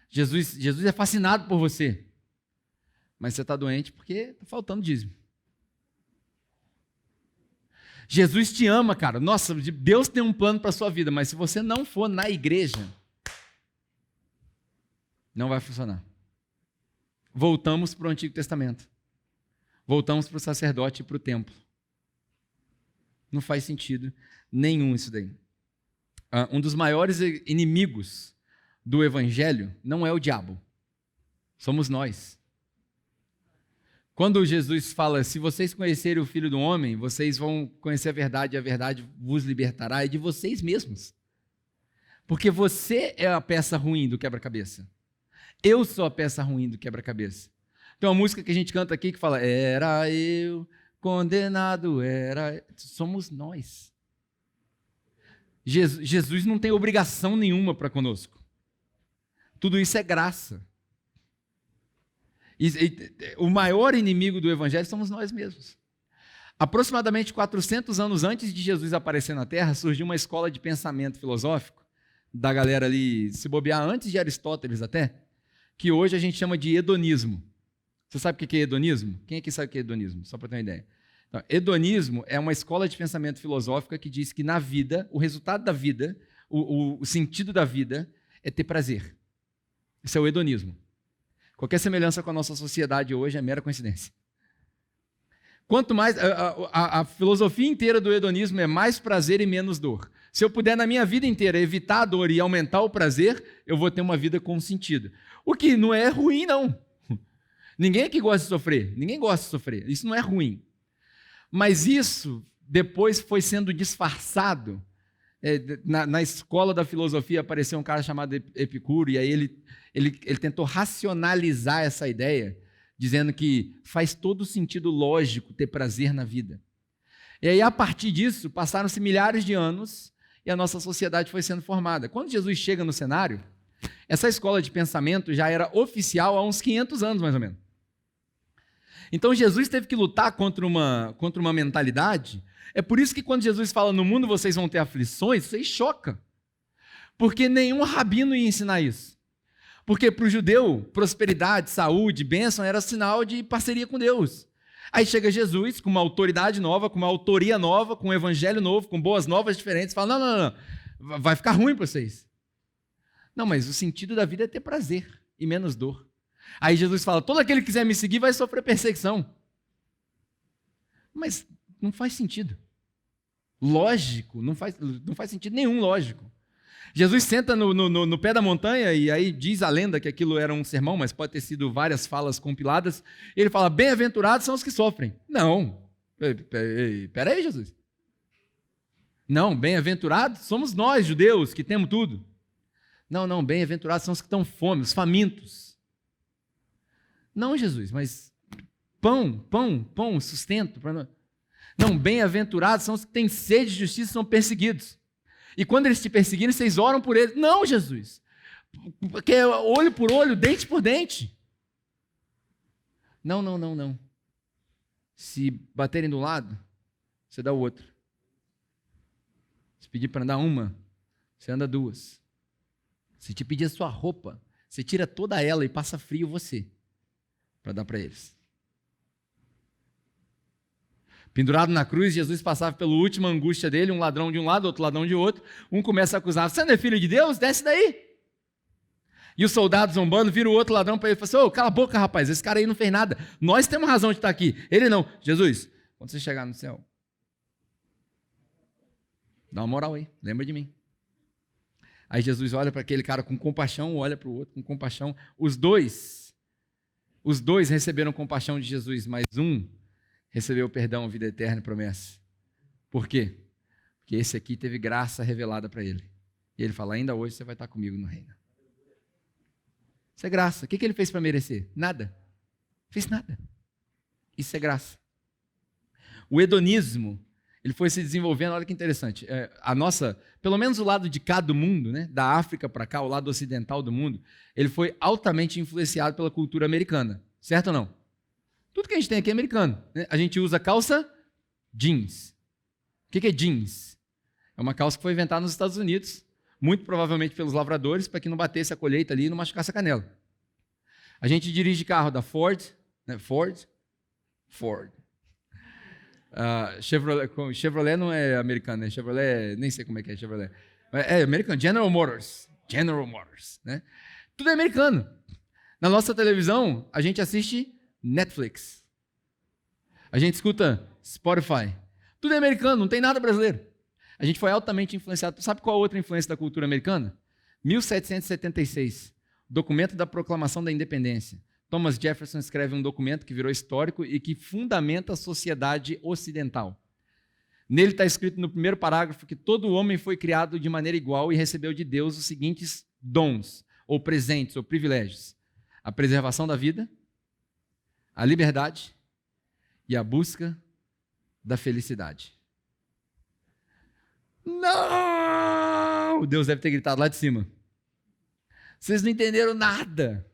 Jesus é fascinado por você. Mas você está doente porque está faltando dízimo. Jesus te ama, cara. Nossa, Deus tem um plano para a sua vida, mas se você não for na igreja, não vai funcionar. Voltamos para o Antigo Testamento. Voltamos para o sacerdote e para o templo. Não faz sentido nenhum isso daí. Um dos maiores inimigos do evangelho não é o diabo. Somos nós. Quando Jesus fala, se vocês conhecerem o Filho do Homem, vocês vão conhecer a verdade, e a verdade vos libertará, é de vocês mesmos. Porque você é a peça ruim do quebra-cabeça. Eu sou a peça ruim do quebra-cabeça. Tem uma música que a gente canta aqui que fala, era eu, condenado era... Somos nós. Jesus não tem obrigação nenhuma para conosco. Tudo isso é graça. O maior inimigo do evangelho somos nós mesmos. Aproximadamente 400 anos antes de Jesus aparecer na Terra, surgiu uma escola de pensamento filosófico, da galera ali, se bobear antes de Aristóteles até, que hoje a gente chama de hedonismo. Você sabe o que é hedonismo? Quem aqui sabe o que é hedonismo? Só para ter uma ideia. Então, hedonismo é uma escola de pensamento filosófica que diz que na vida, o resultado da vida, o sentido da vida é ter prazer. Isso é o hedonismo. Qualquer semelhança com a nossa sociedade hoje é mera coincidência. Quanto mais, a filosofia inteira do hedonismo é mais prazer e menos dor. Se eu puder na minha vida inteira evitar a dor e aumentar o prazer, eu vou ter uma vida com sentido. O que não é ruim, não. Ninguém aqui gosta de sofrer. Ninguém gosta de sofrer. Isso não é ruim. Mas isso depois foi sendo disfarçado. Na escola da filosofia apareceu um cara chamado Epicuro, e aí ele tentou racionalizar essa ideia, dizendo que faz todo sentido lógico ter prazer na vida. E aí, a partir disso, passaram-se milhares de anos e a nossa sociedade foi sendo formada. Quando Jesus chega no cenário, essa escola de pensamento já era oficial há uns 500 anos, mais ou menos. Então, Jesus teve que lutar contra uma mentalidade. É por isso que quando Jesus fala, no mundo vocês vão ter aflições, isso aí choca. Porque nenhum rabino ia ensinar isso. Porque para o judeu, prosperidade, saúde, bênção era sinal de parceria com Deus. Aí chega Jesus com uma autoridade nova, com uma autoria nova, com um evangelho novo, com boas novas diferentes, fala, não, vai ficar ruim para vocês. Não, mas o sentido da vida é ter prazer e menos dor. Aí Jesus fala, todo aquele que quiser me seguir vai sofrer perseguição. Mas não faz sentido. Lógico, não faz sentido nenhum lógico. Jesus senta no pé da montanha, e aí diz a lenda que aquilo era um sermão, mas pode ter sido várias falas compiladas. Ele fala, bem-aventurados são os que sofrem. Não. Peraí, Jesus. Não, bem-aventurados somos nós, judeus, que temos tudo. Não, bem-aventurados são os que estão fome, os famintos. Não, Jesus, mas pão, sustento. Não, bem-aventurados são os que têm sede de justiça e são perseguidos. E quando eles te perseguirem, vocês oram por eles. Não, Jesus. Porque é olho por olho, dente por dente. Não. Se baterem do lado, você dá o outro. Se pedir para andar uma, você anda duas. Se te pedir a sua roupa, você tira toda ela e passa frio você, para dar para eles. Pendurado na cruz, Jesus passava pela última angústia dele, um ladrão de um lado, outro ladrão de outro. Um começa a acusar, você não é filho de Deus? Desce daí. E o soldado zombando vira o outro ladrão para ele e fala assim, cala a boca, rapaz, esse cara aí não fez nada. Nós temos razão de estar aqui. Ele não. Jesus, quando você chegar no céu, dá uma moral aí, lembra de mim. Aí Jesus olha para aquele cara com compaixão, olha para o outro com compaixão. Os dois receberam compaixão de Jesus, mas um recebeu perdão, vida eterna e promessa. Por quê? Porque esse aqui teve graça revelada para ele. E ele fala, ainda hoje você vai estar comigo no reino. Isso é graça. O que ele fez para merecer? Nada. Fez nada. Isso é graça. O hedonismo, ele foi se desenvolvendo, olha que interessante. Pelo menos o lado de cá do mundo, né, da África para cá, o lado ocidental do mundo, ele foi altamente influenciado pela cultura americana. Certo ou não? Tudo que a gente tem aqui é americano. Né? A gente usa calça jeans. O que é jeans? É uma calça que foi inventada nos Estados Unidos, muito provavelmente pelos lavradores, para que não batesse a colheita ali e não machucasse a canela. A gente dirige carro da Ford, né? Ford. Chevrolet não é americano, né? Chevrolet, nem sei como é que é Chevrolet. É americano, General Motors, né? Tudo é americano. Na nossa televisão, a gente assiste Netflix. A gente escuta Spotify. Tudo é americano, não tem nada brasileiro. A gente foi altamente influenciado. Sabe qual a outra influência da cultura americana? 1776, documento da Proclamação da Independência. Thomas Jefferson escreve um documento que virou histórico e que fundamenta a sociedade ocidental. Nele está escrito no primeiro parágrafo que todo homem foi criado de maneira igual e recebeu de Deus os seguintes dons, ou presentes, ou privilégios: a preservação da vida, a liberdade e a busca da felicidade. Não! Deus deve ter gritado lá de cima. Vocês não entenderam nada.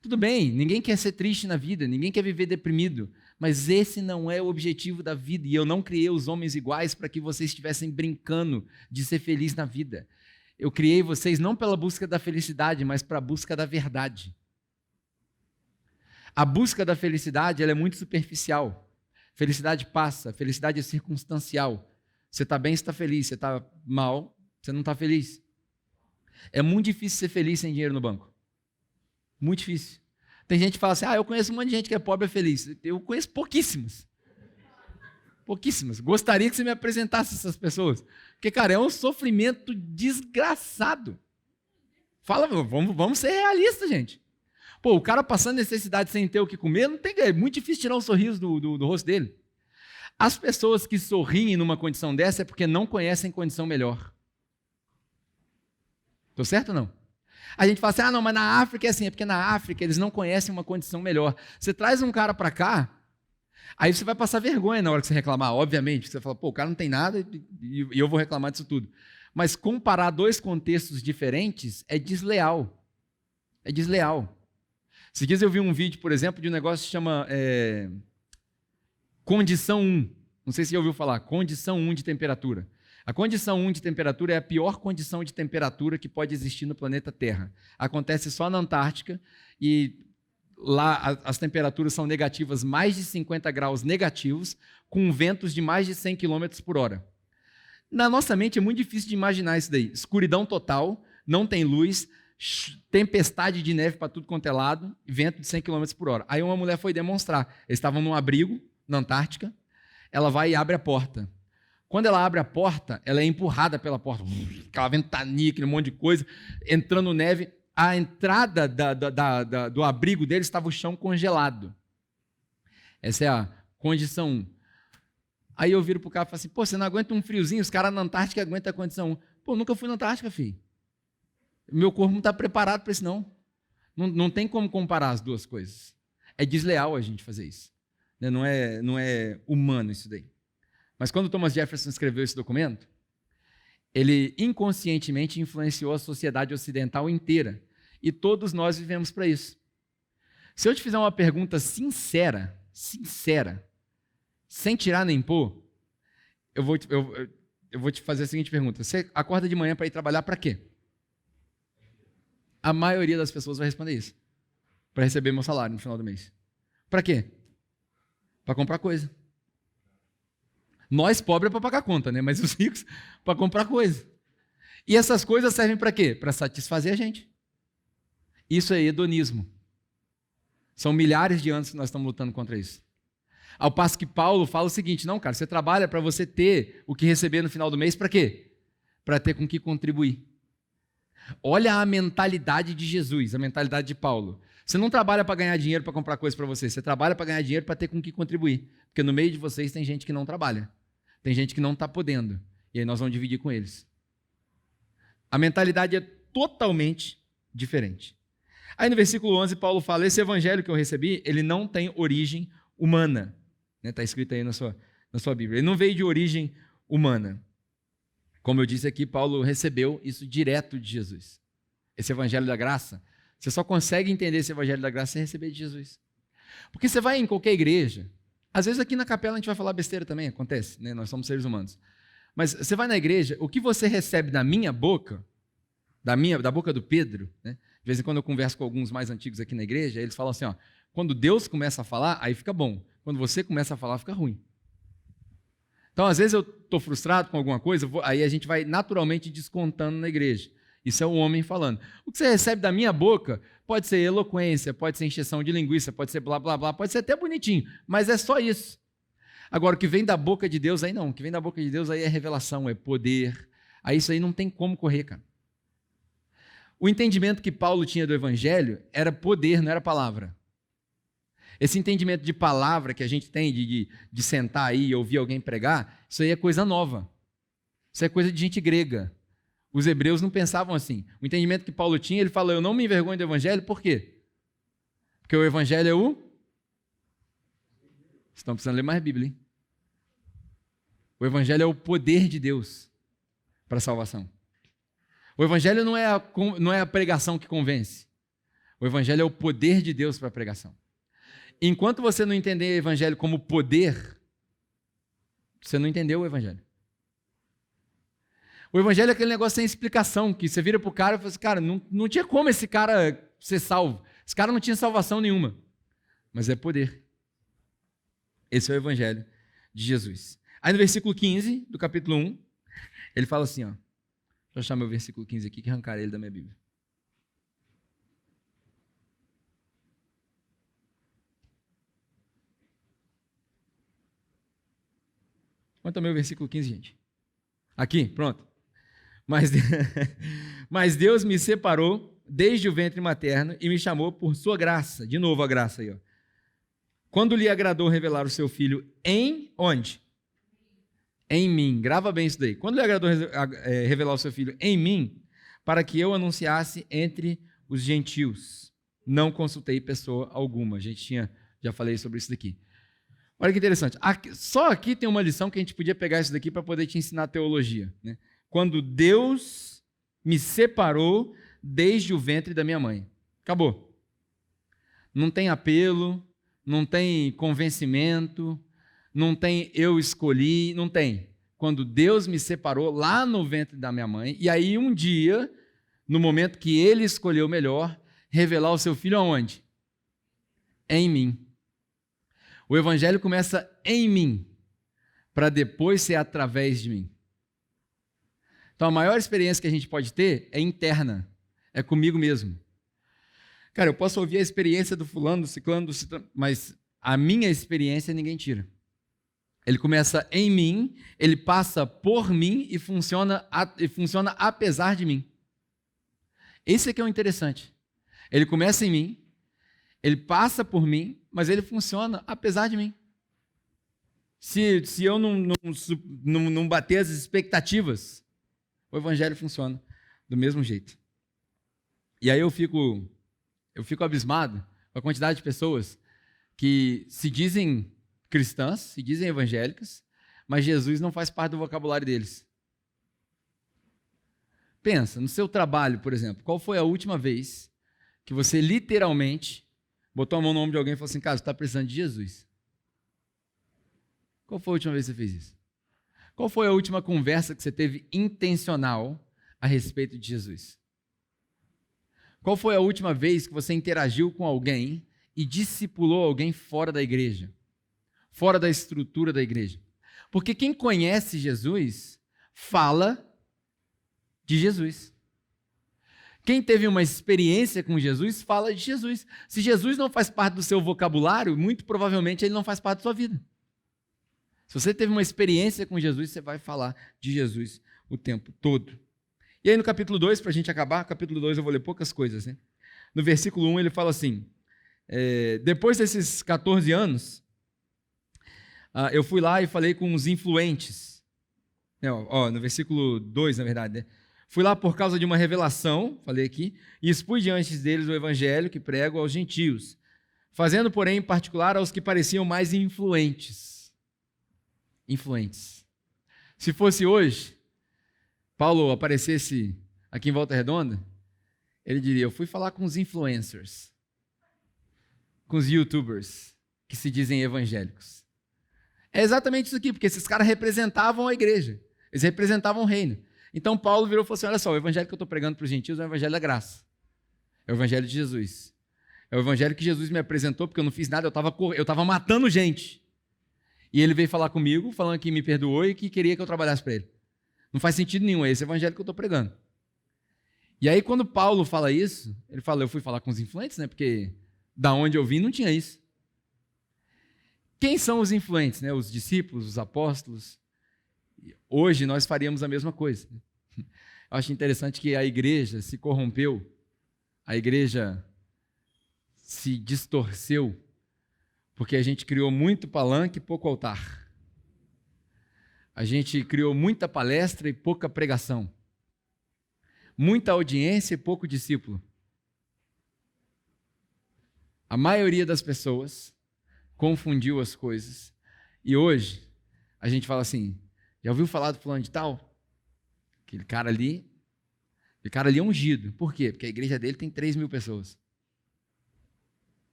Tudo bem, ninguém quer ser triste na vida, ninguém quer viver deprimido, mas esse não é o objetivo da vida, e eu não criei os homens iguais para que vocês estivessem brincando de ser feliz na vida. Eu criei vocês não pela busca da felicidade, mas para a busca da verdade. A busca da felicidade, ela é muito superficial. Felicidade passa, felicidade é circunstancial. Você está bem, você está feliz, você está mal, você não está feliz. É muito difícil ser feliz sem dinheiro no banco. Muito difícil. Tem gente que fala assim, eu conheço um monte de gente que é pobre e é feliz. Eu conheço pouquíssimas. Pouquíssimas. Gostaria que você me apresentasse essas pessoas. Porque, cara, é um sofrimento desgraçado. Fala, vamos ser realistas, gente. Pô, o cara passando necessidade sem ter o que comer, não tem, é muito difícil tirar um sorriso do rosto dele. As pessoas que sorriem numa condição dessa é porque não conhecem condição melhor. Estou certo ou não? A gente fala assim, não, mas na África é assim, é porque na África eles não conhecem uma condição melhor. Você traz um cara para cá, aí você vai passar vergonha na hora que você reclamar, obviamente. Você fala, pô, o cara não tem nada e eu vou reclamar disso tudo. Mas comparar dois contextos diferentes é desleal. É desleal. Esses dias eu vi um vídeo, por exemplo, de um negócio que chama condição 1. Não sei se você já ouviu falar, condição 1 de temperatura. A condição 1 de temperatura é a pior condição de temperatura que pode existir no planeta Terra. Acontece só na Antártica e lá as temperaturas são negativas, mais de 50 graus negativos, com ventos de mais de 100 km por hora. Na nossa mente é muito difícil de imaginar isso daí. Escuridão total, não tem luz, tempestade de neve para tudo quanto é lado, vento de 100 km por hora. Aí uma mulher foi demonstrar. Eles estavam num abrigo na Antártica, ela vai e abre a porta. Quando ela abre a porta, ela é empurrada pela porta, aquela ventania, aquele monte de coisa, entrando neve. A entrada do abrigo deles estava o chão congelado. Essa é a condição 1. Aí eu viro para o cara e falo assim, pô, você não aguenta um friozinho? Os caras na Antártica aguentam a condição 1. Pô, nunca fui na Antártica, filho. Meu corpo não está preparado para isso, não. Não tem como comparar as duas coisas. É desleal a gente fazer isso. Não é humano isso daí. Mas quando Thomas Jefferson escreveu esse documento, ele inconscientemente influenciou a sociedade ocidental inteira. E todos nós vivemos para isso. Se eu te fizer uma pergunta sincera, sem tirar nem pôr, eu vou te fazer a seguinte pergunta. Você acorda de manhã para ir trabalhar para quê? A maioria das pessoas vai responder isso. Para receber meu salário no final do mês. Para quê? Para comprar coisa. Nós, pobres, é para pagar conta, né? Mas os ricos, para comprar coisa. E essas coisas servem para quê? Para satisfazer a gente. Isso é hedonismo. São milhares de anos que nós estamos lutando contra isso. Ao passo que Paulo fala o seguinte, não, cara, você trabalha para você ter o que receber no final do mês, para quê? Para ter com que contribuir. Olha a mentalidade de Jesus, a mentalidade de Paulo. Você não trabalha para ganhar dinheiro para comprar coisa para você, você trabalha para ganhar dinheiro para ter com que contribuir. Porque no meio de vocês tem gente que não trabalha, tem gente que não está podendo, e aí nós vamos dividir com eles. A mentalidade é totalmente diferente. Aí no versículo 11, Paulo fala, esse evangelho que eu recebi, ele não tem origem humana. Está escrito aí na sua Bíblia. Ele não veio de origem humana. Como eu disse aqui, Paulo recebeu isso direto de Jesus. Esse evangelho da graça, você só consegue entender esse evangelho da graça sem receber de Jesus. Porque você vai em qualquer igreja, às vezes aqui na capela a gente vai falar besteira também, acontece, né? Nós somos seres humanos. Mas você vai na igreja, o que você recebe da minha boca, da boca do Pedro, né? De vez em quando eu converso com alguns mais antigos aqui na igreja, eles falam assim, quando Deus começa a falar, aí fica bom. Quando você começa a falar, fica ruim. Então, às vezes eu estou frustrado com alguma coisa, aí a gente vai naturalmente descontando na igreja. Isso é o homem falando. O que você recebe da minha boca pode ser eloquência, pode ser encheção de linguiça, pode ser blá, blá, blá, pode ser até bonitinho, mas é só isso. Agora, o que vem da boca de Deus, aí não. O que vem da boca de Deus aí é revelação, é poder. Aí isso aí não tem como correr, cara. O entendimento que Paulo tinha do evangelho era poder, não era palavra. Esse entendimento de palavra que a gente tem, de sentar aí e ouvir alguém pregar, isso aí é coisa nova. Isso é coisa de gente grega. Os hebreus não pensavam assim. O entendimento que Paulo tinha, ele fala, eu não me envergonho do evangelho, por quê? Porque o evangelho é o... Vocês estão precisando ler mais Bíblia, hein? O evangelho é o poder de Deus para a salvação. O evangelho não é a pregação que convence. O evangelho é o poder de Deus para a pregação. Enquanto você não entender o evangelho como poder, você não entendeu o evangelho. O evangelho é aquele negócio sem explicação, que você vira para o cara e fala assim, cara, não tinha como esse cara ser salvo. Esse cara não tinha salvação nenhuma. Mas é poder. Esse é o evangelho de Jesus. Aí no versículo 15 do capítulo 1, ele fala assim, ó. Deixa eu achar meu versículo 15 aqui, que arrancar ele da minha Bíblia. Quanto ao meu versículo 15, gente? Aqui, pronto. Mas Deus me separou desde o ventre materno e me chamou por sua graça. De novo a graça aí, ó. Quando lhe agradou revelar o seu filho em onde? Em mim. Grava bem isso daí. Quando lhe agradou revelar o seu filho em mim, para que eu anunciasse entre os gentios. Não consultei pessoa alguma. A gente já falei sobre isso daqui. Olha que interessante. Só aqui tem uma lição que a gente podia pegar isso daqui para poder te ensinar teologia, né? Quando Deus me separou desde o ventre da minha mãe. Acabou. Não tem apelo, não tem convencimento, não tem eu escolhi, não tem. Quando Deus me separou lá no ventre da minha mãe, e aí um dia, no momento que Ele escolheu melhor, revelar o seu filho aonde? Em mim. O evangelho começa em mim, para depois ser através de mim. Então, a maior experiência que a gente pode ter é interna, é comigo mesmo. Cara, eu posso ouvir a experiência do fulano, do ciclano, mas a minha experiência ninguém tira. Ele começa em mim, ele passa por mim e funciona apesar de mim. Esse aqui é o interessante. Ele começa em mim, ele passa por mim, mas ele funciona apesar de mim. Se eu não bater as expectativas, o evangelho funciona do mesmo jeito. E aí eu fico abismado com a quantidade de pessoas que se dizem cristãs, se dizem evangélicas, mas Jesus não faz parte do vocabulário deles. Pensa, no seu trabalho, por exemplo, qual foi a última vez que você literalmente botou a mão no ombro de alguém e falou assim, cara, você está precisando de Jesus? Qual foi a última vez que você fez isso? Qual foi a última conversa que você teve intencional a respeito de Jesus? Qual foi a última vez que você interagiu com alguém e discipulou alguém fora da igreja? Fora da estrutura da igreja? Porque quem conhece Jesus, fala de Jesus. Quem teve uma experiência com Jesus, fala de Jesus. Se Jesus não faz parte do seu vocabulário, muito provavelmente ele não faz parte da sua vida. Se você teve uma experiência com Jesus, você vai falar de Jesus o tempo todo. E aí no capítulo 2, para a gente acabar, capítulo 2 eu vou ler poucas coisas, né? No versículo 1 ele fala assim, depois desses 14 anos, eu fui lá e falei com os influentes. No versículo 2, na verdade, né? Fui lá por causa de uma revelação, falei aqui, e expus diante deles o evangelho que prego aos gentios, fazendo, porém, em particular aos que pareciam mais influentes. Se fosse hoje, Paulo aparecesse aqui em Volta Redonda, ele diria, eu fui falar com os influencers, com os youtubers, que se dizem evangélicos. É exatamente isso aqui, porque esses caras representavam a igreja, eles representavam o reino. Então Paulo virou e falou assim, olha só, o evangelho que eu estou pregando para os gentios é o evangelho da graça, é o evangelho de Jesus. É o evangelho que Jesus me apresentou, porque eu não fiz nada, eu estava matando gente. E ele veio falar comigo, falando que me perdoou e que queria que eu trabalhasse para ele. Não faz sentido nenhum, é esse evangelho que eu estou pregando. E aí, quando Paulo fala isso, ele fala, eu fui falar com os influentes, né? Porque da onde eu vim não tinha isso. Quem são os influentes, né? Os discípulos, os apóstolos. Hoje nós faríamos a mesma coisa. Eu acho interessante que a igreja se corrompeu, a igreja se distorceu, porque a gente criou muito palanque e pouco altar. A gente criou muita palestra e pouca pregação. Muita audiência e pouco discípulo. A maioria das pessoas confundiu as coisas. E hoje, a gente fala assim, já ouviu falar do fulano de tal? Aquele cara ali, O cara ali é ungido. Por quê? Porque a igreja dele tem 3.000 pessoas.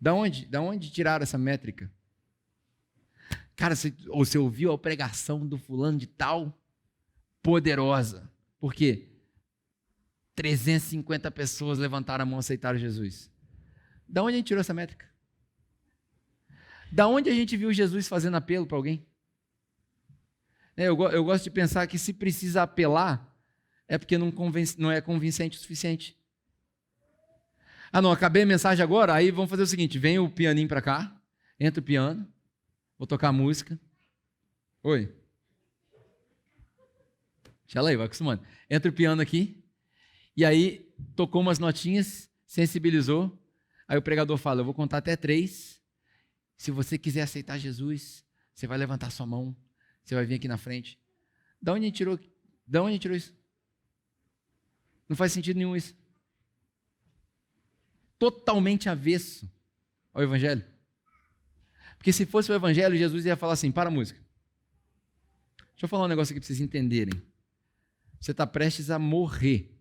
Da onde tiraram essa métrica? Cara, você ouviu a pregação do fulano de tal? Poderosa. Por quê? 350 pessoas levantaram a mão e aceitaram Jesus. Da onde a gente tirou essa métrica? Da onde a gente viu Jesus fazendo apelo para alguém? Eu gosto de pensar que se precisa apelar, é porque não é convincente o suficiente. Ah, não, acabei a mensagem agora, aí vamos fazer o seguinte, vem o pianinho para cá, entra o piano, vou tocar a música. Oi. Deixa aí, vai acostumando. Entra o piano aqui, e aí tocou umas notinhas, sensibilizou, aí o pregador fala, eu vou contar até 3, se você quiser aceitar Jesus, você vai levantar sua mão, você vai vir aqui na frente. Da onde a gente tirou isso? Não faz sentido nenhum isso. Totalmente avesso ao Evangelho. Porque se fosse o Evangelho, Jesus ia falar assim, para a música. Deixa eu falar um negócio aqui para vocês entenderem. Você está prestes a morrer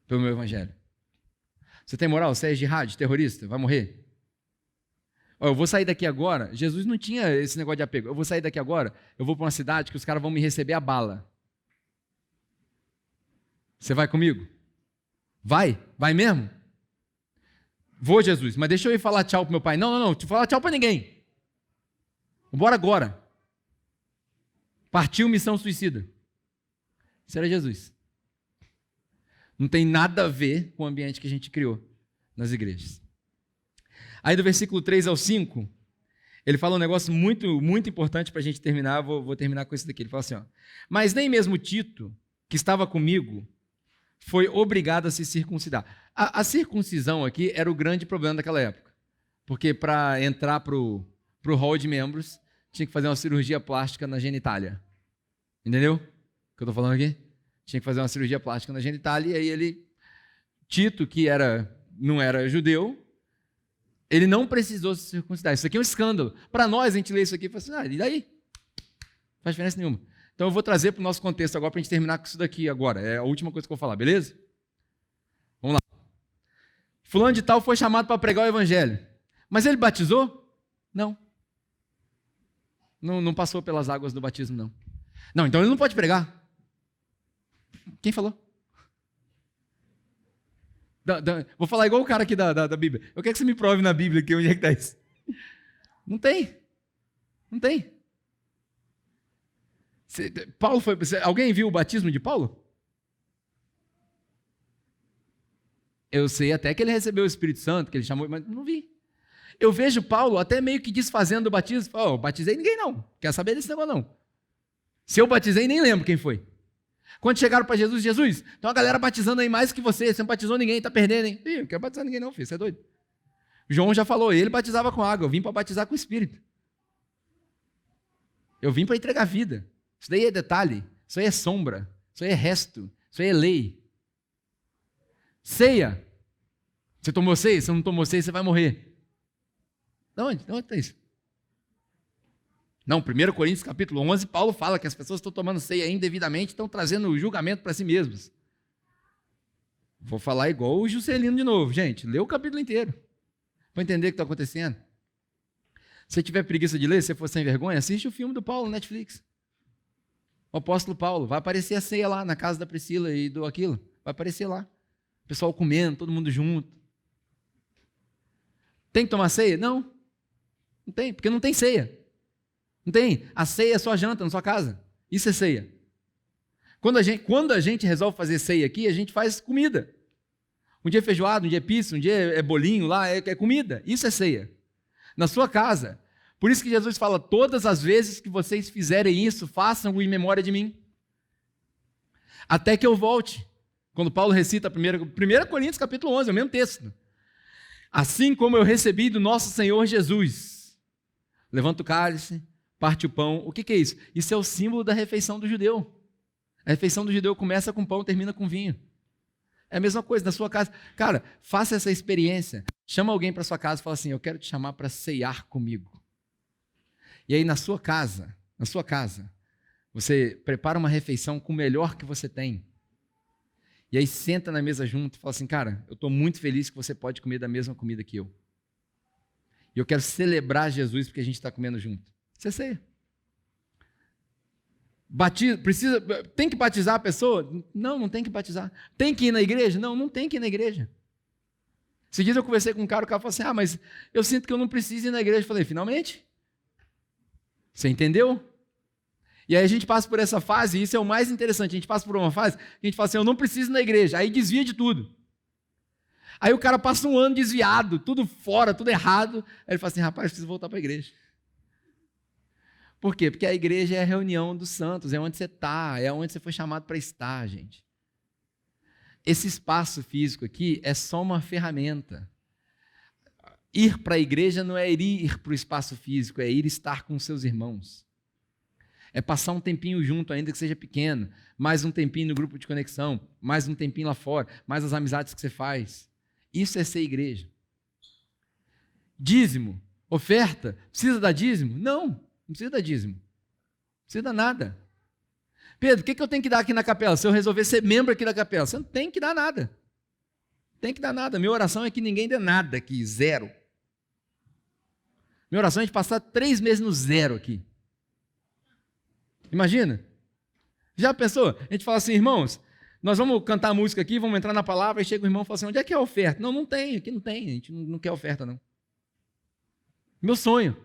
pelo meu Evangelho. Você tem moral? Você é jihad, terrorista? Vai morrer? Eu vou sair daqui agora. Jesus não tinha esse negócio de apego. Eu vou sair daqui agora, eu vou para uma cidade que os caras vão me receber a bala. Você vai comigo? Vai? Vai mesmo? Vou, Jesus, mas deixa eu ir falar tchau pro meu pai. Não, não falar tchau para ninguém. Bora agora. Partiu missão suicida. Isso era Jesus. Não tem nada a ver com o ambiente que a gente criou nas igrejas. Aí do versículo 3 ao 5, ele fala um negócio muito, muito importante para a gente terminar, vou terminar com isso daqui. Ele fala assim, ó, mas nem mesmo Tito, que estava comigo, foi obrigado a se circuncidar. A circuncisão aqui era o grande problema daquela época, porque para entrar para o hall de membros, tinha que fazer uma cirurgia plástica na genitália. Entendeu o que eu estou falando aqui? Tinha que fazer uma cirurgia plástica na genitália, e aí Tito, que não era judeu, ele não precisou se circuncidar. Isso aqui é um escândalo. Para nós, a gente lê isso aqui e fala assim, e daí? Não faz diferença nenhuma. Então eu vou trazer para o nosso contexto agora, para a gente terminar com isso daqui agora. É a última coisa que eu vou falar, beleza? Vamos lá. Fulano de tal foi chamado para pregar o evangelho. Mas ele batizou? Não. Não passou pelas águas do batismo, não. Não, então ele não pode pregar. Quem falou? Vou falar igual o cara aqui da Bíblia. Eu quero que você me prove na Bíblia aqui onde é que está isso. Não tem. Não tem. Alguém viu o batismo de Paulo? Eu sei até que ele recebeu o Espírito Santo, que ele chamou, mas não vi. Eu vejo Paulo até meio que desfazendo o batismo. Eu batizei ninguém não. Quer saber desse negócio não. Se eu batizei, nem lembro quem foi. Quando chegaram para Jesus, então a galera batizando aí mais que você não batizou ninguém, está perdendo, hein? Ih, não quero batizar ninguém não, filho, você é doido. João já falou, ele batizava com água, eu vim para batizar com o Espírito. Eu vim para entregar vida. Isso daí é detalhe, isso aí é sombra, isso aí é resto, isso aí é lei. Ceia. Você tomou ceia? Se não tomou ceia, você vai morrer. De onde está isso? Não, 1 Coríntios capítulo 11, Paulo fala que as pessoas estão tomando ceia indevidamente, estão trazendo o julgamento para si mesmos. Vou falar igual o Juscelino de novo, gente, lê o capítulo inteiro, para entender o que está acontecendo. Se você tiver preguiça de ler, se você for sem vergonha, assiste o filme do Paulo no Netflix. O apóstolo Paulo, vai aparecer a ceia lá na casa da Priscila e do Aquila, vai aparecer lá. O pessoal comendo, todo mundo junto. Tem que tomar ceia? Não. Não tem, porque não tem ceia. Não tem. A ceia é só janta na sua casa. Isso é ceia. Quando a gente resolve fazer ceia aqui, a gente faz comida. Um dia é feijoada, um dia é pizza, um dia é bolinho lá, é comida. Isso é ceia. Na sua casa. Por isso que Jesus fala, todas as vezes que vocês fizerem isso, façam-o em memória de mim. Até que eu volte. Quando Paulo recita 1 Coríntios capítulo 11, é o mesmo texto. Assim como eu recebi do nosso Senhor Jesus. Levanta o cálice, parte o pão. O que é isso? Isso é o símbolo da refeição do judeu. A refeição do judeu começa com pão, termina com vinho. É a mesma coisa na sua casa. Cara, faça essa experiência. Chama alguém para sua casa e fala assim, eu quero te chamar para ceiar comigo. E aí na sua casa, você prepara uma refeição com o melhor que você tem. E aí senta na mesa junto e fala assim, cara, eu estou muito feliz que você pode comer da mesma comida que eu. E eu quero celebrar Jesus porque a gente está comendo junto. Isso é ceia. Tem que batizar a pessoa? Não, não tem que batizar. Tem que ir na igreja? Não, não tem que ir na igreja. Esses dias eu conversei com um cara, o cara falou assim, mas eu sinto que eu não preciso ir na igreja. Eu falei, finalmente? Você entendeu? E aí a gente passa por essa fase, e isso é o mais interessante, a gente passa por uma fase que a gente fala assim, eu não preciso ir na igreja, aí desvia de tudo. Aí o cara passa um ano desviado, tudo fora, tudo errado, aí ele fala assim, rapaz, preciso voltar para a igreja. Por quê? Porque a igreja é a reunião dos santos, é onde você está, é onde você foi chamado para estar, gente. Esse espaço físico aqui é só uma ferramenta. Ir para a igreja não é ir para o espaço físico, é ir estar com seus irmãos. É passar um tempinho junto, ainda que seja pequeno, mais um tempinho no grupo de conexão, mais um tempinho lá fora, mais as amizades que você faz. Isso é ser igreja. Dízimo, oferta, precisa dar dízimo? Não precisa dar dízimo. Não precisa dar nada. Pedro, o que eu tenho que dar aqui na capela? Se eu resolver ser membro aqui da capela, você não tem que dar nada. Não tem que dar nada. Minha oração é que ninguém dê nada aqui, zero. Minha oração é de passar 3 meses no zero aqui. Imagina? Já pensou? A gente fala assim, irmãos, nós vamos cantar música aqui, vamos entrar na palavra, e chega o irmão e fala assim, onde é que é a oferta? Não, não tem, aqui não tem, a gente não quer oferta não. Meu sonho.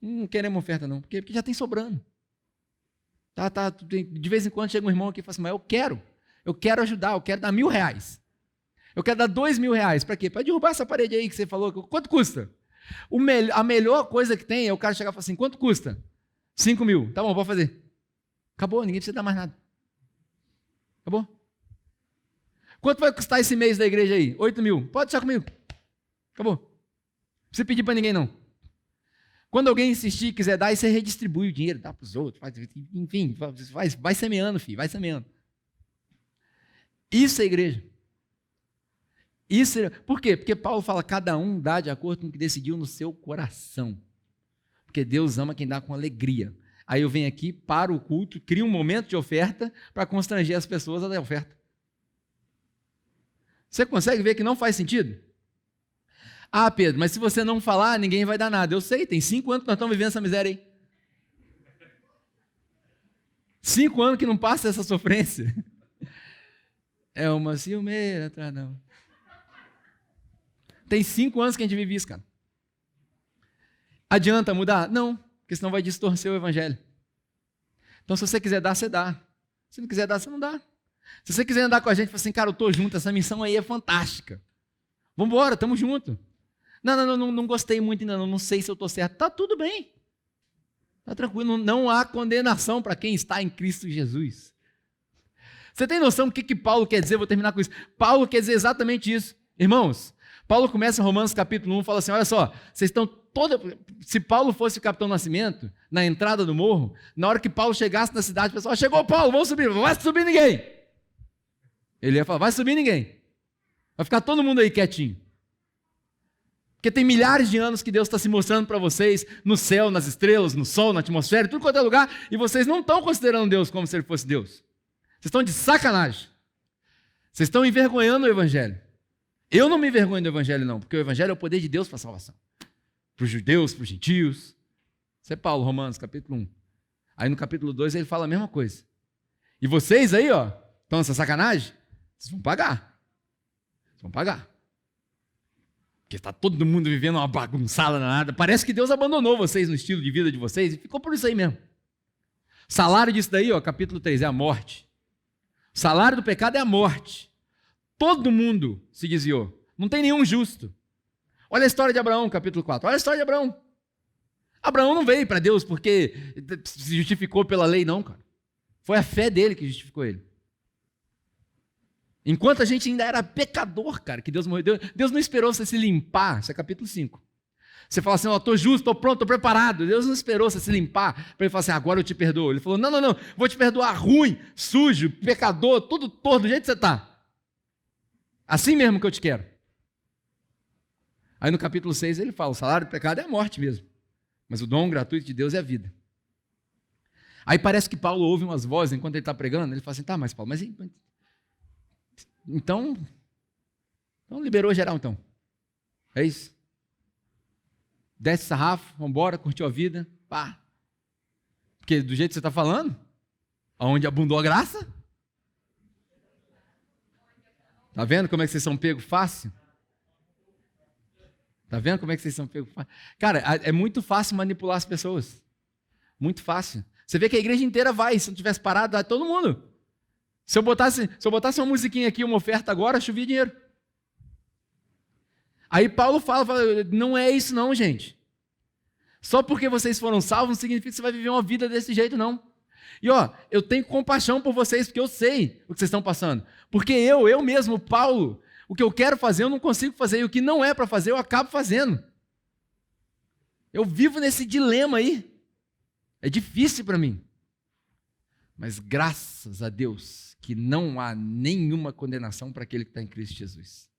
Não queremos oferta não, porque já tem sobrando. De vez em quando chega um irmão aqui e fala assim, mas eu quero ajudar, eu quero dar R$1.000. Eu quero dar R$2.000. Para quê? Para derrubar essa parede aí que você falou. Quanto custa? A melhor coisa que tem é o cara chegar e falar assim, quanto custa? 5 mil. Tá bom, pode fazer. Acabou, ninguém precisa dar mais nada. Acabou. Quanto vai custar esse mês da igreja aí? 8 mil. Pode deixar comigo. Acabou. Não precisa pedir para ninguém não. Quando alguém insistir e quiser dar, aí você redistribui o dinheiro, dá para os outros, enfim, vai semeando, filho, vai semeando. Isso é igreja. Por quê? Porque Paulo fala, cada um dá de acordo com o que decidiu no seu coração. Porque Deus ama quem dá com alegria. Aí eu venho aqui, paro o culto, crio um momento de oferta para constranger as pessoas a dar oferta. Você consegue ver que não faz sentido? Ah, Pedro, mas se você não falar, ninguém vai dar nada. Eu sei, tem 5 anos que nós estamos vivendo essa miséria aí. 5 anos que não passa essa sofrência. É uma ciumeira, não. Tem 5 anos que a gente vive isso, cara. Adianta mudar? Não, porque senão vai distorcer o evangelho. Então, se você quiser dar, você dá. Se não quiser dar, você não dá. Se você quiser andar com a gente, fala assim, cara, eu estou junto, essa missão aí é fantástica. Vamos embora, estamos juntos. Não gostei muito ainda, não sei se eu estou certo. Está tudo bem. Está tranquilo, não há condenação para quem está em Cristo Jesus. Você tem noção do que Paulo quer dizer? Vou terminar com isso. Paulo quer dizer exatamente isso. Irmãos, Paulo começa em Romanos capítulo 1 e fala assim, olha só, vocês estão se Paulo fosse o Capitão Nascimento, na entrada do morro, na hora que Paulo chegasse na cidade, o pessoal, chegou Paulo, vamos subir, não vai subir ninguém. Ele ia falar, vai subir ninguém. Vai ficar todo mundo aí quietinho. Porque tem milhares de anos que Deus está se mostrando para vocês, no céu, nas estrelas, no sol, na atmosfera, em tudo quanto é lugar, e vocês não estão considerando Deus como se Ele fosse Deus. Vocês estão de sacanagem. Vocês estão envergonhando o Evangelho. Eu não me envergonho do Evangelho não, porque o Evangelho é o poder de Deus para a salvação. Para os judeus, para os gentios. Isso é Paulo, Romanos, capítulo 1. Aí no capítulo 2 ele fala a mesma coisa. E vocês aí, ó, estão nessa sacanagem? Vocês vão pagar. Vocês vão pagar. Porque está todo mundo vivendo uma bagunçada nada. Parece que Deus abandonou vocês no estilo de vida de vocês e ficou por isso aí mesmo. O salário disso daí, ó, capítulo 3, é a morte. O salário do pecado é a morte. Todo mundo se desviou. Não tem nenhum justo. Olha a história de Abraão, capítulo 4. Olha a história de Abraão. Abraão não veio para Deus porque se justificou pela lei, não, cara. Foi a fé dele que justificou ele. Enquanto a gente ainda era pecador, cara, que Deus morreu. Deus não esperou você se limpar. Isso é capítulo 5. Você fala assim, ó, estou justo, estou pronto, estou preparado. Deus não esperou você se limpar para ele falar assim, agora eu te perdoo. Ele falou, não, vou te perdoar ruim, sujo, pecador, tudo torto, do jeito que você está. Assim mesmo que eu te quero. Aí no capítulo 6 ele fala, o salário do pecado é a morte mesmo. Mas o dom gratuito de Deus é a vida. Aí parece que Paulo ouve umas vozes enquanto ele está pregando. Ele fala assim, tá, mas Paulo, mas Então liberou geral, então. É isso. Desce sarrafo, vambora, curtiu a vida, pá. Porque do jeito que você está falando, aonde abundou a graça, tá vendo como é que vocês são pegos fácil? Tá vendo como é que vocês são pegos fácil? Cara, é muito fácil manipular as pessoas. Muito fácil. Você vê que a igreja inteira vai, se não tivesse parado, vai todo mundo. Se eu botasse uma musiquinha aqui, uma oferta agora, chovia dinheiro. Aí Paulo fala, não é isso não, gente. Só porque vocês foram salvos não significa que você vai viver uma vida desse jeito, não. E eu tenho compaixão por vocês, porque eu sei o que vocês estão passando. Porque eu mesmo, Paulo, o que eu quero fazer eu não consigo fazer, e o que não é para fazer eu acabo fazendo. Eu vivo nesse dilema aí. É difícil para mim. Mas graças a Deus que não há nenhuma condenação para aquele que está em Cristo Jesus.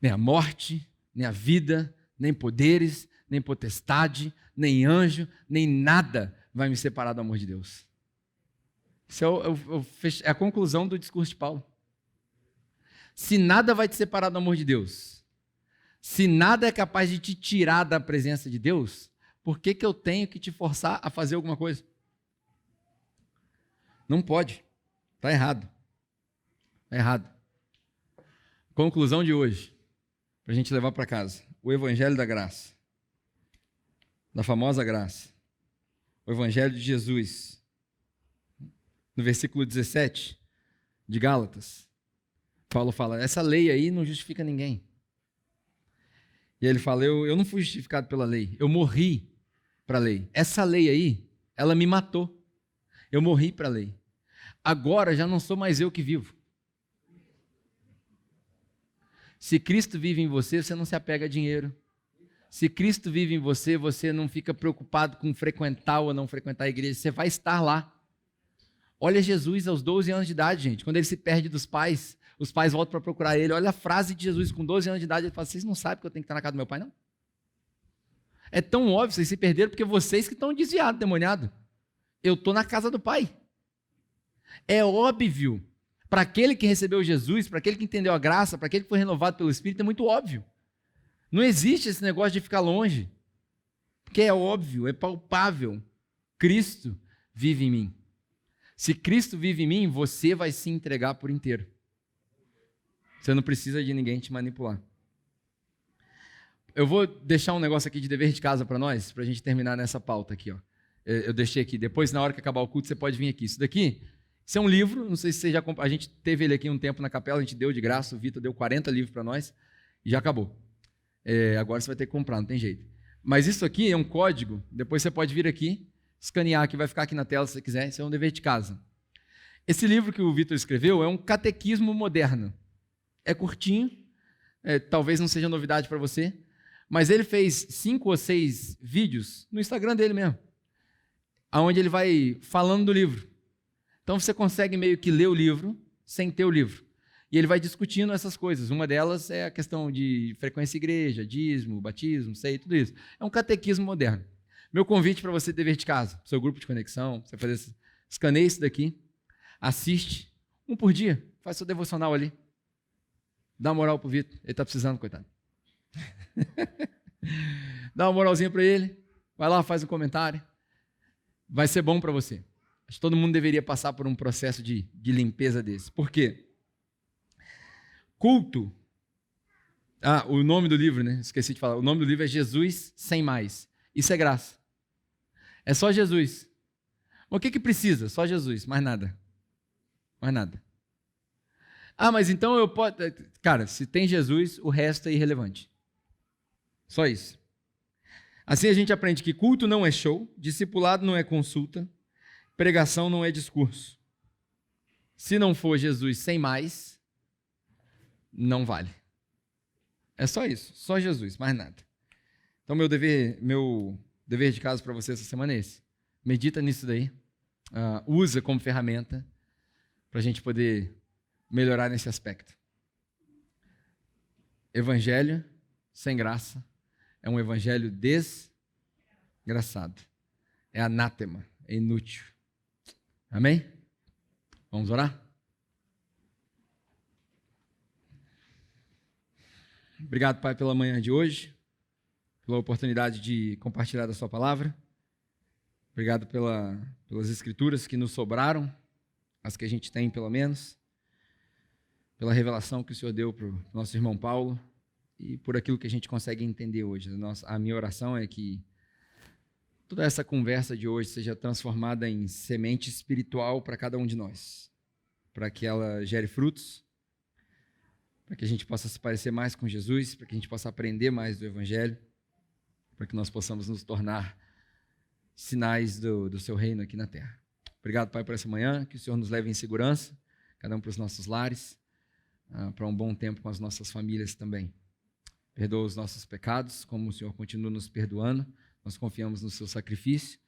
Nem a morte, nem a vida, nem poderes, nem potestade, nem anjo, nem nada vai me separar do amor de Deus. Isso é a conclusão do discurso de Paulo. Se nada vai te separar do amor de Deus, se nada é capaz de te tirar da presença de Deus, por que eu tenho que te forçar a fazer alguma coisa? Não pode. Está errado. Está errado. Conclusão de hoje, para a gente levar para casa. O Evangelho da Graça. Da famosa graça. O Evangelho de Jesus. No versículo 17 de Gálatas, Paulo fala, essa lei aí não justifica ninguém. E ele fala, eu não fui justificado pela lei, eu morri para a lei. Essa lei aí, ela me matou. Eu morri para a lei. Agora já não sou mais eu que vivo. Se Cristo vive em você, você não se apega a dinheiro. Se Cristo vive em você, você não fica preocupado com frequentar ou não frequentar a igreja. Você vai estar lá. Olha Jesus aos 12 anos de idade, gente. Quando ele se perde dos pais, os pais voltam para procurar ele. Olha a frase de Jesus com 12 anos de idade. Ele fala, vocês não sabem que eu tenho que estar na casa do meu pai, não? É tão óbvio, vocês se perderam porque vocês que estão desviados, demoniados. Eu estou na casa do pai. É óbvio. Para aquele que recebeu Jesus, para aquele que entendeu a graça, para aquele que foi renovado pelo Espírito, é muito óbvio. Não existe esse negócio de ficar longe. Porque é óbvio, é palpável. Cristo vive em mim. Se Cristo vive em mim, você vai se entregar por inteiro. Você não precisa de ninguém te manipular. Eu vou deixar um negócio aqui de dever de casa para nós, para a gente terminar nessa pauta aqui. Eu deixei aqui. Depois, na hora que acabar o culto, você pode vir aqui. Isso é um livro, não sei se você já comprou. A gente teve ele aqui um tempo na capela, a gente deu de graça, o Vitor deu 40 livros para nós e já acabou. Agora você vai ter que comprar, não tem jeito. Mas isso aqui é um código, depois você pode vir aqui, escanear, que vai ficar aqui na tela se você quiser, isso é um dever de casa. Esse livro que o Vitor escreveu é um catequismo moderno. É curtinho, talvez não seja novidade para você, mas ele fez 5 ou 6 vídeos no Instagram dele mesmo, onde ele vai falando do livro. Então você consegue meio que ler o livro sem ter o livro. E ele vai discutindo essas coisas. Uma delas é a questão de frequência igreja, dízimo, batismo, sei, tudo isso. É um catequismo moderno. Meu convite para você dever de casa, seu grupo de conexão, você fazer escaneia isso daqui, assiste, 1 por dia, faz seu devocional ali. Dá uma moral pro Vitor, ele está precisando, coitado. Dá uma moralzinha para ele, vai lá, faz um comentário. Vai ser bom para você. Acho que todo mundo deveria passar por um processo de limpeza desse. Por quê? Culto. O nome do livro, né? Esqueci de falar. O nome do livro é Jesus Sem Mais. Isso é graça. É só Jesus. O que precisa? Só Jesus, mais nada. Mais nada. Mas então eu posso... Cara, se tem Jesus, o resto é irrelevante. Só isso. Assim a gente aprende que culto não é show, discipulado não é consulta, pregação não é discurso. Se não for Jesus sem mais, não vale. É só isso, só Jesus, mais nada. Então meu dever de casa para você essa semana é esse. Medita nisso daí, usa como ferramenta para a gente poder melhorar nesse aspecto. Evangelho sem graça é um evangelho desgraçado. É anátema, é inútil. Amém? Vamos orar? Obrigado, Pai, pela manhã de hoje, pela oportunidade de compartilhar da sua palavra. Obrigado pelas escrituras que nos sobraram, as que a gente tem, pelo menos, pela revelação que o Senhor deu para o nosso irmão Paulo e por aquilo que a gente consegue entender hoje. A minha oração é que toda essa conversa de hoje seja transformada em semente espiritual para cada um de nós, para que ela gere frutos, para que a gente possa se parecer mais com Jesus, para que a gente possa aprender mais do Evangelho, para que nós possamos nos tornar sinais do seu reino aqui na terra. Obrigado, Pai, por essa manhã, que o Senhor nos leve em segurança, cada um para os nossos lares, para um bom tempo com as nossas famílias também. Perdoa os nossos pecados, como o Senhor continua nos perdoando. Nós confiamos no seu sacrifício,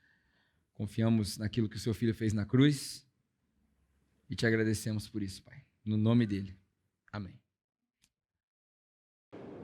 confiamos naquilo que o seu Filho fez na cruz e te agradecemos por isso, Pai. No nome dele. Amém.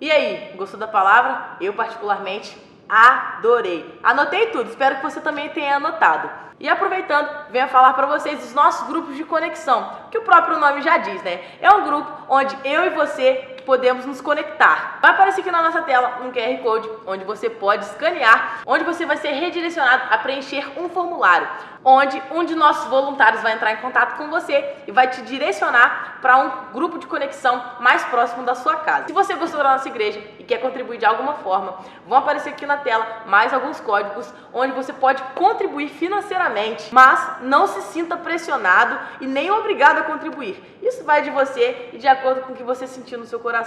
E aí, gostou da palavra? Eu, particularmente, adorei. Anotei tudo, espero que você também tenha anotado. E aproveitando, venho falar para vocês dos nossos grupos de conexão, que o próprio nome já diz, né? É um grupo onde eu e você podemos nos conectar. Vai aparecer aqui na nossa tela um QR Code, onde você pode escanear, onde você vai ser redirecionado a preencher um formulário, onde um de nossos voluntários vai entrar em contato com você e vai te direcionar para um grupo de conexão mais próximo da sua casa. Se você gostou da nossa igreja e quer contribuir de alguma forma, vão aparecer aqui na tela mais alguns códigos onde você pode contribuir financeiramente, mas não se sinta pressionado e nem obrigado a contribuir. Isso vai de você e de acordo com o que você sentir no seu coração.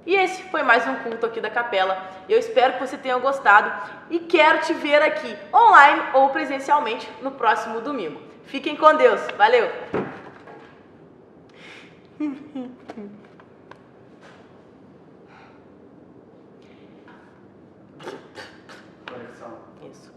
E esse foi mais um culto aqui da Capela. Eu espero que você tenha gostado e quero te ver aqui, online ou presencialmente, no próximo domingo. Fiquem com Deus. Valeu! Conexão. Isso.